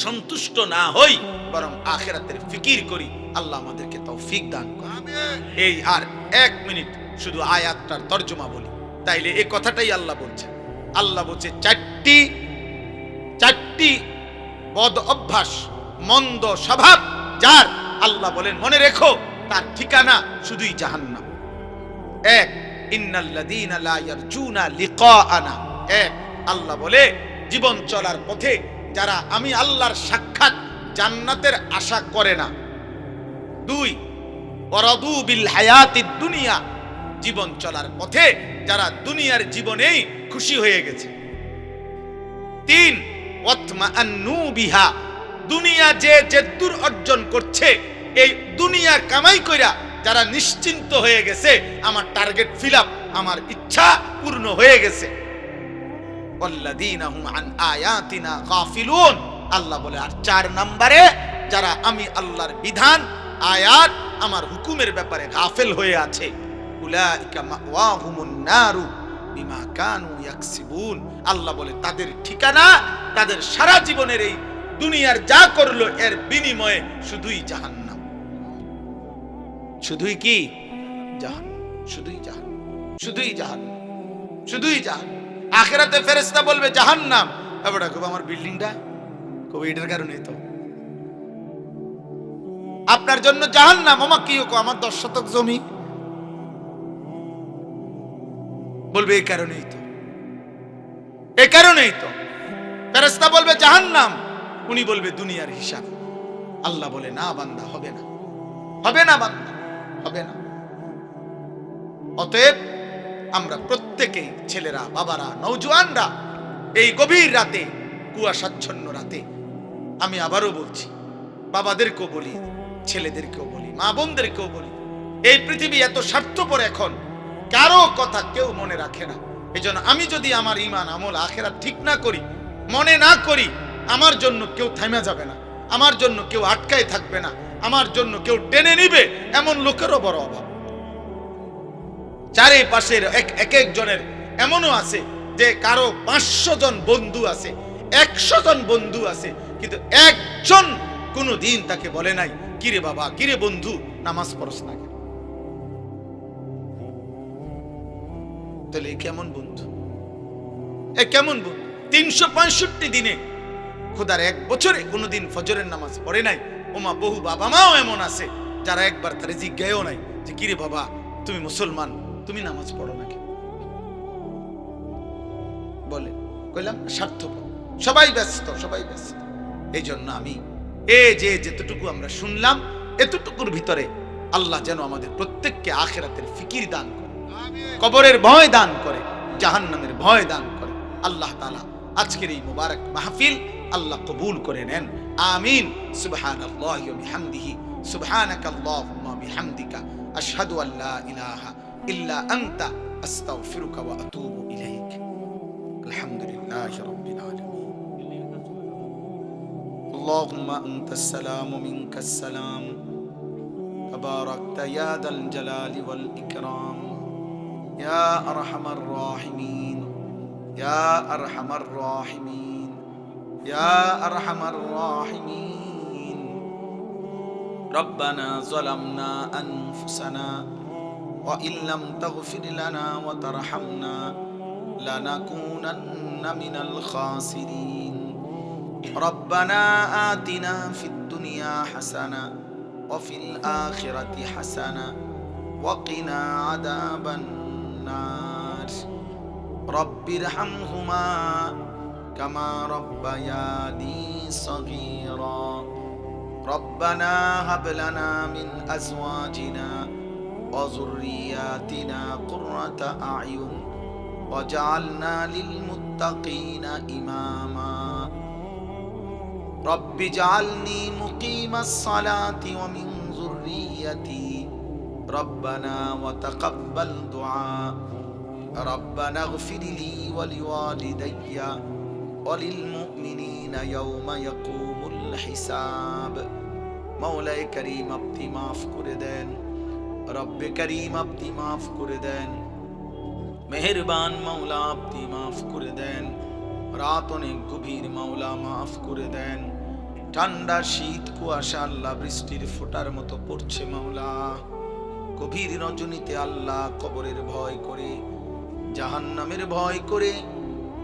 সন্তুষ্ট না হই, বরং আখিরাতের ফিকির করি। আল্লাহ আমাদেরকে তৌফিক দান করুন। এই আর 1 মিনিট শুধু আয়াতটার তরজমা বলি, তাইলে এই কথাটাই আল্লাহ বলছেন। আল্লাহ বলছে চারটি বদ অভ্যাস, মন্দ স্বভাব যার, আল্লাহ বলেন মনে রেখো তার ঠিকানা শুধুই জাহান্নাম। 1, ইন্নাল্লাযীনা লা ইয়ারজুনা লিকাআনা। 1, আল্লাহ বলে জীবন চলার পথে যারা আমি আল্লাহর সাক্ষাৎ জান্নাতের আশা করে না। 2, ওয়ারাদু বিল হায়াতিদ দুনিয়া, জীবন চলার পথে যারা দুনিয়ার জীবনেই খুশি হয়ে গেছে। 3, ওয়াতমাআন্নু বিহা, দুনিয়া যে দূর অর্জন করছে, এই দুনিয়া কামাই কইরা যারা নিশ্চিন্ত হয়ে গেছে, আমার টার্গেট ফিল আপ, আমার ইচ্ছা পূর্ণ হয়ে গেছে। ওয়াল্লাযীনা হুম আন আয়াতিনা গাফিলুন, আল্লাহ বলে আর 4 নম্বরে যারা আমি আল্লাহর বিধান, আয়াত, আমার হুকুমের ব্যাপারে গাফেল হয়ে আছে, উলাইকা মাওয়াহুমুন নারু বিমা কানু ইয়াকসিবুন। আল্লাহ বলে তাদের ঠিকানা, তাদের সারা জীবনের এই দুনিয়ার যা করলো এর বিনিময়ে শুধুই জাহান্নাম। শুধুই কি জাহান্নাম, শুধুই জাহান্নাম, শুধুই জাহান্নাম, শুধুই জাহান্নাম। আখিরাতে ফেরেশতা বলবে জাহান্নাম, এবারে কবে আমার বিল্ডিংটা, কবে এটার কারণে তো আপনার জন্য জাহান্নাম। ওমা কি কো আমার 10 শতক জমি, বলবে এই কারণেই তো, এই কারণেই তো। ফেরেশতা বলবে জাহান্নাম, উনি বলবে দুনিয়ার হিসাব। আল্লাহ বলে না বান্দা, হবে না, হবে না বান্দা, হবে না। অতএব আমরা প্রত্যেকেই, ছেলেরা, বাবারা, নওজোয়ানরা, এই গভীর রাতে, কুয়াশাচ্ছন্ন রাতে, আমি আবারও বলছি, বাবাদেরকেও বলি, ছেলেদেরকেও বলি, মা বোনদেরকেও বলি, এই পৃথিবী এত স্বার্থপর, এখন কারো কথা কেউ মনে রাখে না। এজন্য আমি যদি আমার ঈমান, আমল, আখিরাত ঠিক না করি, মনে না করি, আমার জন্য কেউ থামা যাবে না, আমার জন্য কেউ আটকায় থাকবে না, আমার জন্য কেউ টেনে নিবে, এমন লোকেরও বড় অভাব। চারিপাশের এক জনের এমনও আছে যে কারো 500 জন বন্ধু আছে, 100 জন বন্ধু আছে, কিন্তু একজন কোনোদিন তাকে বলে নাই কিরে বাবা, কিরে বন্ধু, নামাজ পড়ছ না কেন? তাহলে কেমন বন্ধু, এ কেমন বন্ধু? 365 দিনে, খোদার 1 বছরে কোনোদিন ফজরের নামাজ পড়ে নাই। ওমা বহু বাবা মাও এমন আছে যারা একবার তারে জিজ্ঞাসাও নাই যে কিরে বাবা, তুমি মুসলমান, তুমি নামাজ পড়ো নাকি? বলে কইলাম স্বার্থপর, সবাই ব্যস্ত, সবাই ব্যস্ত। এই জন্য আমি যেতটুকু আমরা শুনলাম, এতটুকুর ভিতরে আল্লাহ যেন আমাদের প্রত্যেককে আখিরাতের ফিকির দান করে, কবরের ভয় দান করে, জাহান্নামের ভয় দান করে। আল্লাহ তাআলা আজকের এই মুবারক মাহফিল আল্লাহ কবুল করে নেন। আমিন। সুবহানাল্লাহি ওয়া বিহামদিহি, সুবহানাকাল্লাহুম্মা বিহামদিকা, আশহাদু আল্লা ইলাহা ইল্লা আনতা, আস্তাগফিরুকা ওয়া আতুবু ইলাইক। আলহামদুলিল্লাহি রাব্বিল আলামিন। আল্লাহুম্মা আনতাস সালামু মিনকাস সালাম, তাবারাকতা ইয়া দাল জালালি ওয়াল ইকরাম, ইয়া আরহামার রাহিমিন, ইয়া আরহামার রাহিমিন, ইয়া আরহামার রাহিমিন। রব্বানা যালামনা আনফুসানা ওয়া ইল্লাম তাগফির লানা ওয়া তারহামনা লানাকুনান্না মিনাল খাসিরিন। রব্বানা আতিনা ফিদ দুনিয়া হাসানা ওয়া ফিল আখিরাতি হাসানা ওয়া কিনা আযাবান নার। রব্বিরহামহুমা কামা রব্বায়ানি সগীরা। রব্বানা হাব লানা মিন আজওয়াজিনা ওয়া যুররিয়াতিনা কুররাতা আ'য়ুন ওয়াজআলনা লিল মুত্তাকিনা ইমামা। রব্বি জাআলনি মুকিমাস সালাতি ওয়া মিন যুররিয়াতি রব্বানা ওয়া তাকাব্বাল দুআ। রব্বানা ইগফির লি ওয়া লিওয়ালিদাইয়া ওয়া লিল মুমিনিনা ইয়াওমা ইয়াকুমুল হিসাব। মাওলায়ে কারীম আপনি মাফ করে দেন, রব্বে কারীম আপনি মাফ করে দেন, মেহেরবান মাওলা আপনি মাফ করে দেন। রাত অনেক গভীর, মাওলা মাফ করে দেন। ঠান্ডা শীত কুয়াশা আল্লাহ বৃষ্টির ফোঁটার মতো পড়ছে মাওলা। গভীর রজনীতে আল্লাহ কবরের ভয় করে, জাহান্নামের ভয় করে,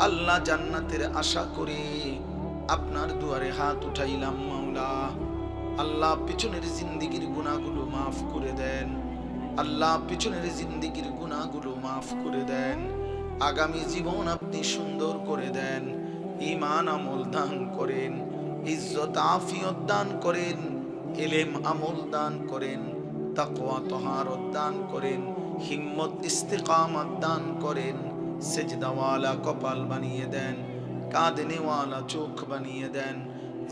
আল্লাহ জান্নাতের আশা করে আপনার দুয়ারে হাত উঠাইলাম মাওলা। আল্লাহ পিছনের জিন্দেগির গুনাহগুলো মাফ করে দেন। আল্লাহ পিছনের জিন্দেগির গুনাহগুলো মাফ করে দেন। আগামী জীবন আপনি সুন্দর করে দেন। ঈমান আমল দান করেন, ইজ্জত আফিয়ত দান করেন, ইলম আমল দান করেন, তাকওয়া তহারত দান করেন, হিম্মত ইস্তিকামত দান করেন। সেজদাওয়ালা কপাল বানিয়ে দেন, কাঁদনেওয়ালা চোখ বানিয়ে দেন,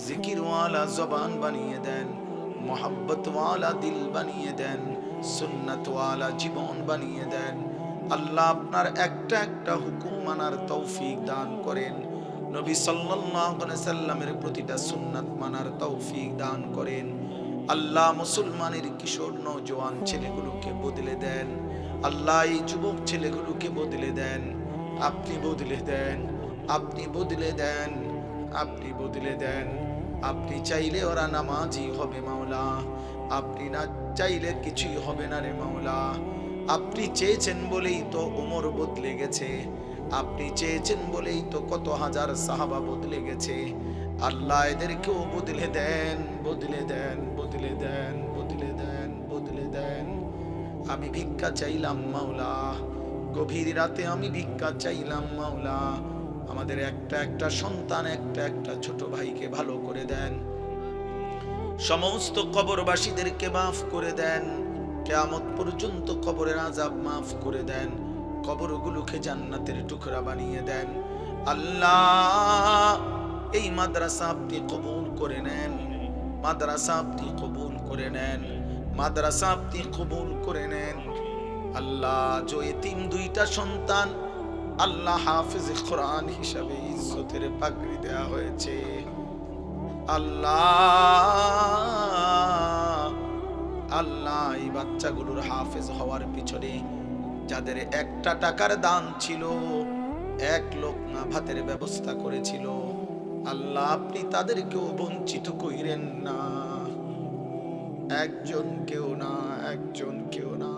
জিকিরওয়ালা জবান বানিয়ে দেন, মোহাব্বতওয়ালা দিল বানিয়ে দেন, সুন্নতওয়ালা জীবন বানিয়ে দেন। আল্লাহ আপনার একটা একটা হুকুম মানার তৌফিক দান করেন। নবী সাল্লাল্লাহু আলাইহি সাল্লামের প্রতিটা সুন্নাত মানার তৌফিক দান করেন। আল্লাহ মুসলমানের কিশোর নওজোয়ান ছেলেগুলোকে বদলে দেন। আল্লাহ এই যুবক ছেলেগুলোকে বদলে দেন। আপনি বদলে দেন, আপনি বদলে দেন, আপনি বদলে দেন। আপনি চাইলে ওরা নামাজি হবে মাওলা, আপনি না চাইলে কিছুই হবে না রে মাওলা। আপনি চেয়েছেন বলেই তো ওমর বদলে গেছে, আপনি চেয়েছেন বলেই তো কত হাজার সাহাবা বদলে গেছে। আল্লাহ এদেরকেও বদলে দেন, বদলে দেন, বদলে দেন, বদলে দেন, বদলে দেন। আমি ভিক্ষা চাইলাম মাওলা, গভীর রাতে আমি ভিক্ষা চাইলাম মাওলা। আমাদের একটা একটা সন্তান, একটা একটা ছোট ভাইকে ভালো করে দেন। সমস্ত কবরবাসীদেরকে মাফ করে দেন। কিয়ামত পর্যন্ত কবরের আযাব মাফ করে দেন। কবরগুলোকে জান্নাতের টুকরা বানিয়ে দেন। আল্লাহ এই মাদ্রাসা আপনি কবুল করে নেন, মাদ্রাসা আপনি কবুল করে নেন, মাদ্রাসা আপনি কবুল করে নেন। আল্লাহ যে এতিম দুইটা সন্তান আল্লাহ হাফেজ কোরআন হিসাবে ইজ্জতের পাগড়ি দেয়া হয়েছে, আল্লাহ আল্লাহ এই বাচ্চাগুলোর হাফেজ হওয়ার পিছনে যাদের একটা টাকার দান ছিল, এক লোকমা ভাতের ব্যবস্থা করেছিল, আল্লাহ আপনি তাদেরকেও বঞ্চিত কইরেন না। একজন কেউ না, একজন কেউ না,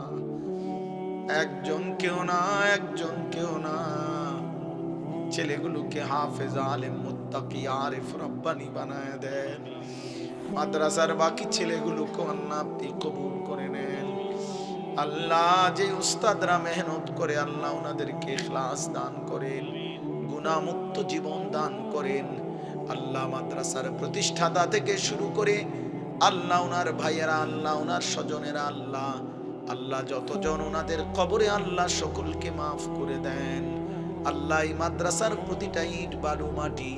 একজন কেউ না, একজন কেউ না। ছেলেগুলোকে হাফেজ আলেম মুত্তাকি আরিফ রব্বানি বানায় দেন। মাদ্রাসার বাকি ছেলেগুলোকে আল্লাহ আপনি কবুল করে নেন। আল্লাহ যে উস্তাদরা মেহনত করে আল্লাহ ওনাদেরকে ইখলাস দান করেন, গুনাহমুক্ত জীবন দান করেন। আল্লাহ মাদ্রাসার প্রতিষ্ঠাতা থেকে শুরু করে আল্লাহ ওনার ভাইয়েরা, আল্লাহ ওনার স্বজনেরা, আল্লাহ আল্লাহ যতজন ওনাদের কবরে আল্লাহ সকলকে মাফ করে দেন। আল্লাহ এই মাদ্রাসার প্রতিটা ইট বালু মাটি,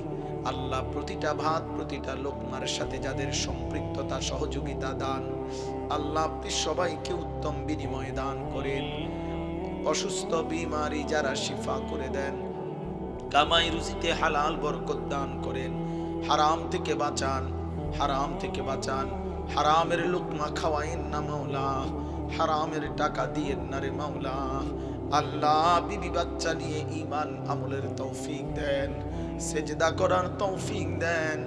আল্লাহ প্রতিটা ভাত প্রতিটা লোকমার সাথে যাদের সম্পৃক্ততা সহযোগিতা দান, আল্লাহ আপনি সবাইকে উত্তম বিনিময় দান করেন। অসুস্থ বিমারি যারা শিফা করে দেন, কামাই রুজিতে হালাল বরকত দান করেন। হারাম থেকে বাঁচান, হারাম থেকে বাঁচান। হারামের লুকমা খাওয়াইন না মাওলা, হারামের টাকা দিয়েন না রে মাওলা। আল্লাহ বিবি বাচ্চা নিয়ে ঈমান আমলের তৌফিক দেন, সেজদা করার তৌফিক দেন,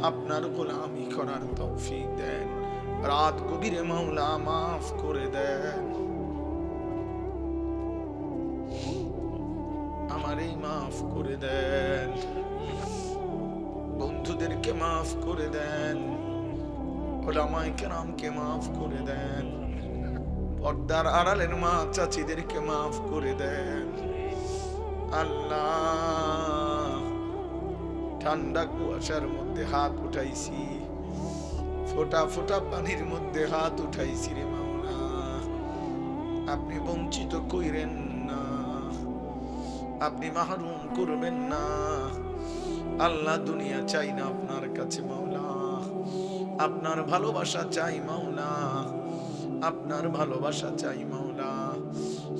আপনার গোলামি করার তৌফিক দেন। রাত গভীরে মাওলা মাফ করে দেন, আমারে মাফ করে দেন, বন্ধুদেরকে মাফ করে দেন, ওলামায়ে কেরামকে মাফ করে দেন, পর্দার আড়ালের মা চাচিদেরকে মাফ করে দেন। আল্লাহ ঠান্ডা কুয়াশার মধ্যে হাত উঠাইছি, ফোঁটা ফোঁটা পানির মধ্যে হাত উঠাইছি রে মাওলা, আপনি বঞ্চিত কইরেন না, আপনি মাহরুম করবেন না। আল্লাহ দুনিয়া চাই না আপনার কাছে মাওলা, আপনার ভালোবাসা চাই মাওলা, আপনার ভালোবাসা চাই মাওলা।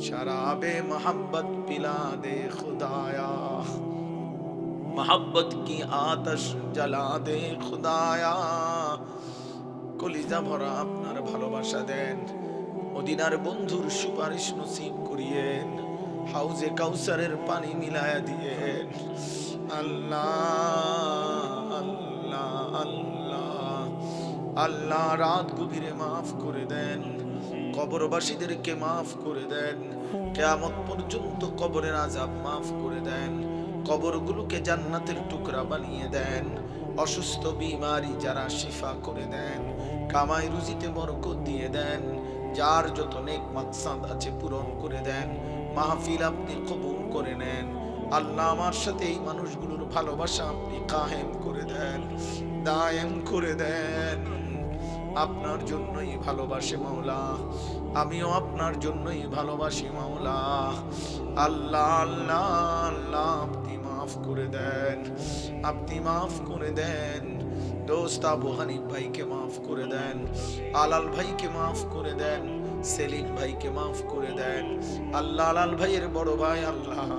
शराबे मोहब्बत पिला दे खुदाया, मोहब्बत की आतश जला दे खुदाया। কলিজা ভরা আপনার ভালোবাসা দেন, মদিনার বন্ধুর সুপারিশ নসিব করিয়েন, হাউজে কাউসারের পানি মিলায়া দিয়েন। আল্লাহ আল্লাহ আল্লাহ আল্লাহ, রাত গভীরে মাফ করে দেন, কবরবাসীদেরকে মাফ করে দেন, কিয়ামত পর্যন্ত কবরের আযাব মাফ করে দেন, কবরগুলোকে জান্নাতের টুকরা বানিয়ে দেন, অসুস্থ বিমারি যারা শিফা করে দেন, কামাই রুজিতে বরকত দিয়ে দেন, যার যত নেক মাকসাদ আছে পূরণ করে দেন, মাহফিল আপনি কবুল করে নেন। আল্লাহ আমার সাথে এই মানুষগুলোর ভালোবাসা আপনি কায়েম করে দেন, দায়েম করে দেন। আপনার জন্যই ভালোবাসে মাওলা, আমিও আপনার জন্যই ভালোবাসি মাওলা। আল্লাহ আল্লাহ আল্লাহ, আপনি মাফ করে দেন, আপনি মাফ করে দেন। দোস্ত আবু হানিফ ভাইকে মাফ করে দেন, আলাল ভাইকে মাফ করে দেন, সেলিম ভাইকে মাফ করে দেন। আল্লাহ আলাল ভাইয়ের বড় ভাই আল্লাহ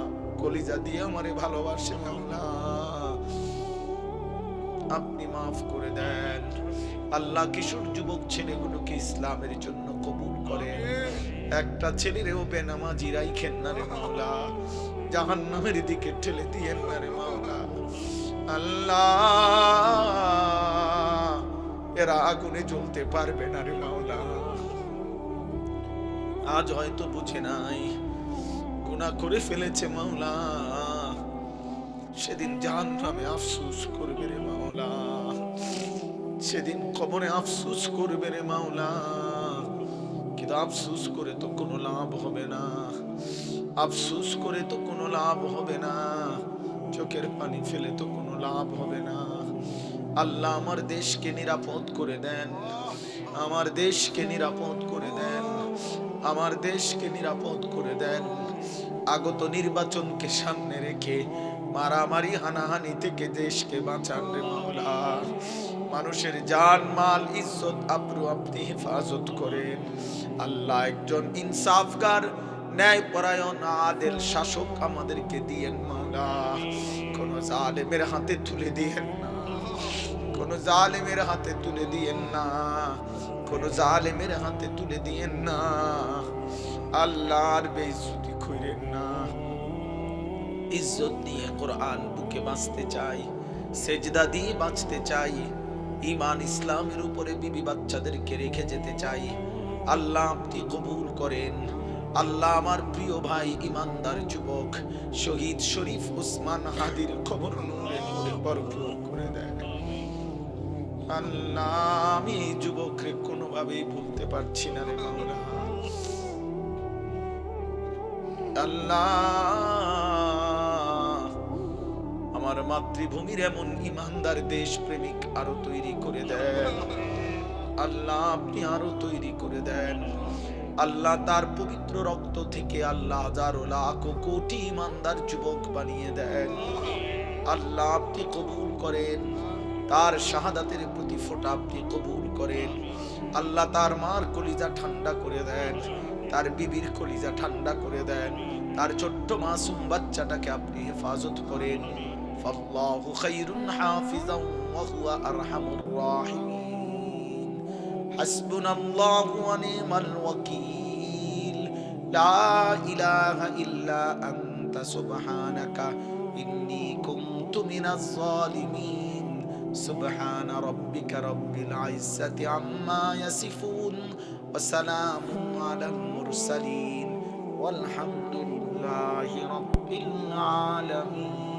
কলিজা দিয়ে আমারে ভালোবাসে মাওলা, আপনি মাফ করে দেন। আল্লাহ কিশোর যুবক ছেলেগুলোকে ইসলামের জন্য কবুল করেন, একটা ছেলেরেও বেনামাজি রাইখেন না রে মাওলা, জাহান্নামের দিকে ঠেলে দিয়েন না রে মাওলা। আল্লাহ এরা আগুনে জ্বলতে পারবে না রে মাওলা, আজ হয়তো বুঝে নাই, গুনাহ করে ফেলেছে মাওলা, সেদিন জাহান্নামে আফসোস করবে রে মাওলা, সেদিন কবরে আফসোস করবে রে মাওলা। কিন্তু আফসোস করে তো কোনো লাভ হবে না, আফসোস করে তো কোনো লাভ হবে না, চোখের পানি ফেলে তো কোনো লাভ হবে না। আল্লাহ আমার দেশকে নিরাপদ করে দেন, আমার দেশকে নিরাপদ করে দেন, আমার দেশকে নিরাপদ করে দেন। আগত নির্বাচনকে সামনে রেখে মারামারি হানাহানি থেকে দেশকে বাঁচান রে মাওলা। মানুষের জান মাল ইজ্জত আবরু আপনি হেফাজত করেন। আল্লাহ একজন ইনসাফগার ন্যায়পরায়ণ আদেল শাসক আমাদেরকে দিয়েন মাওলা, কোন জালেমের হাতে তুলে দিয়েন না, কোন জালেমের হাতে তুলে দিয়েন না, কোন জালেমের হাতে তুলে দিয়েন না। আল্লাহর বেইজ্জতি কইরেন না। ইজ্জত দিয়ে কোরআন বুকে বাঁচতে চাই, সেজদা দিয়ে বাঁচতে চাই, ঈমান ইসলামের উপরে বিবি বাচ্চাদেরকে রেখে যেতে চাই। আল্লাহ আপনি কবুল করেন। আল্লাহ আমার প্রিয় ভাই ইমানদার যুবক শহীদ শরীফ উসমান হাদির কবর নূরে নূরে ভরপুর করে দেন। আল্লাহ আমি এই যুবককে কোনোভাবেই ভুলতে পারছি না রে মাওলা। আল্লাহ আমার মাতৃভূমির এমন ইমানদার দেশ প্রেমিক আরো তৈরি করে দেন। আল্লাহ আপনি আরো তৈরি করে দেন। আল্লাহ তার পবিত্র রক্ত থেকে আল্লাহ হাজারো লাখ কোটি ইমানদার যুবক বানিয়ে দেন। আল্লাহ আপনি কবুল করেন, তার শাহাদাতের প্রতি ফোঁটা আপনি কবুল করেন। আল্লাহ তার মার কলিজা ঠান্ডা করে দেন, তার বিবির কলিজা ঠান্ডা করে দেন, তার ছোট্ট মাসুম বাচ্চাটাকে আপনি হেফাজত করেন। ফাল্লাহু খায়রুন হাফিজান ওয়া হুয়া আরহামুর রাহিমিন। হাসবুনাল্লাহু ওয়া নি'মাল ওয়াকিল। লা ইলাহা ইল্লা আনতা সুবহানাকা ইন্নী কুনতু মিনাজ জালিমিন সুবহানা রাব্বিকা রাব্বিল ইজ্জাতি আম্মা ইয়াসিফুন ওয়া সালামুন আলাল মুরসালিন ওয়ালহামদুলিল্লাহি রাব্বিল আলামিন।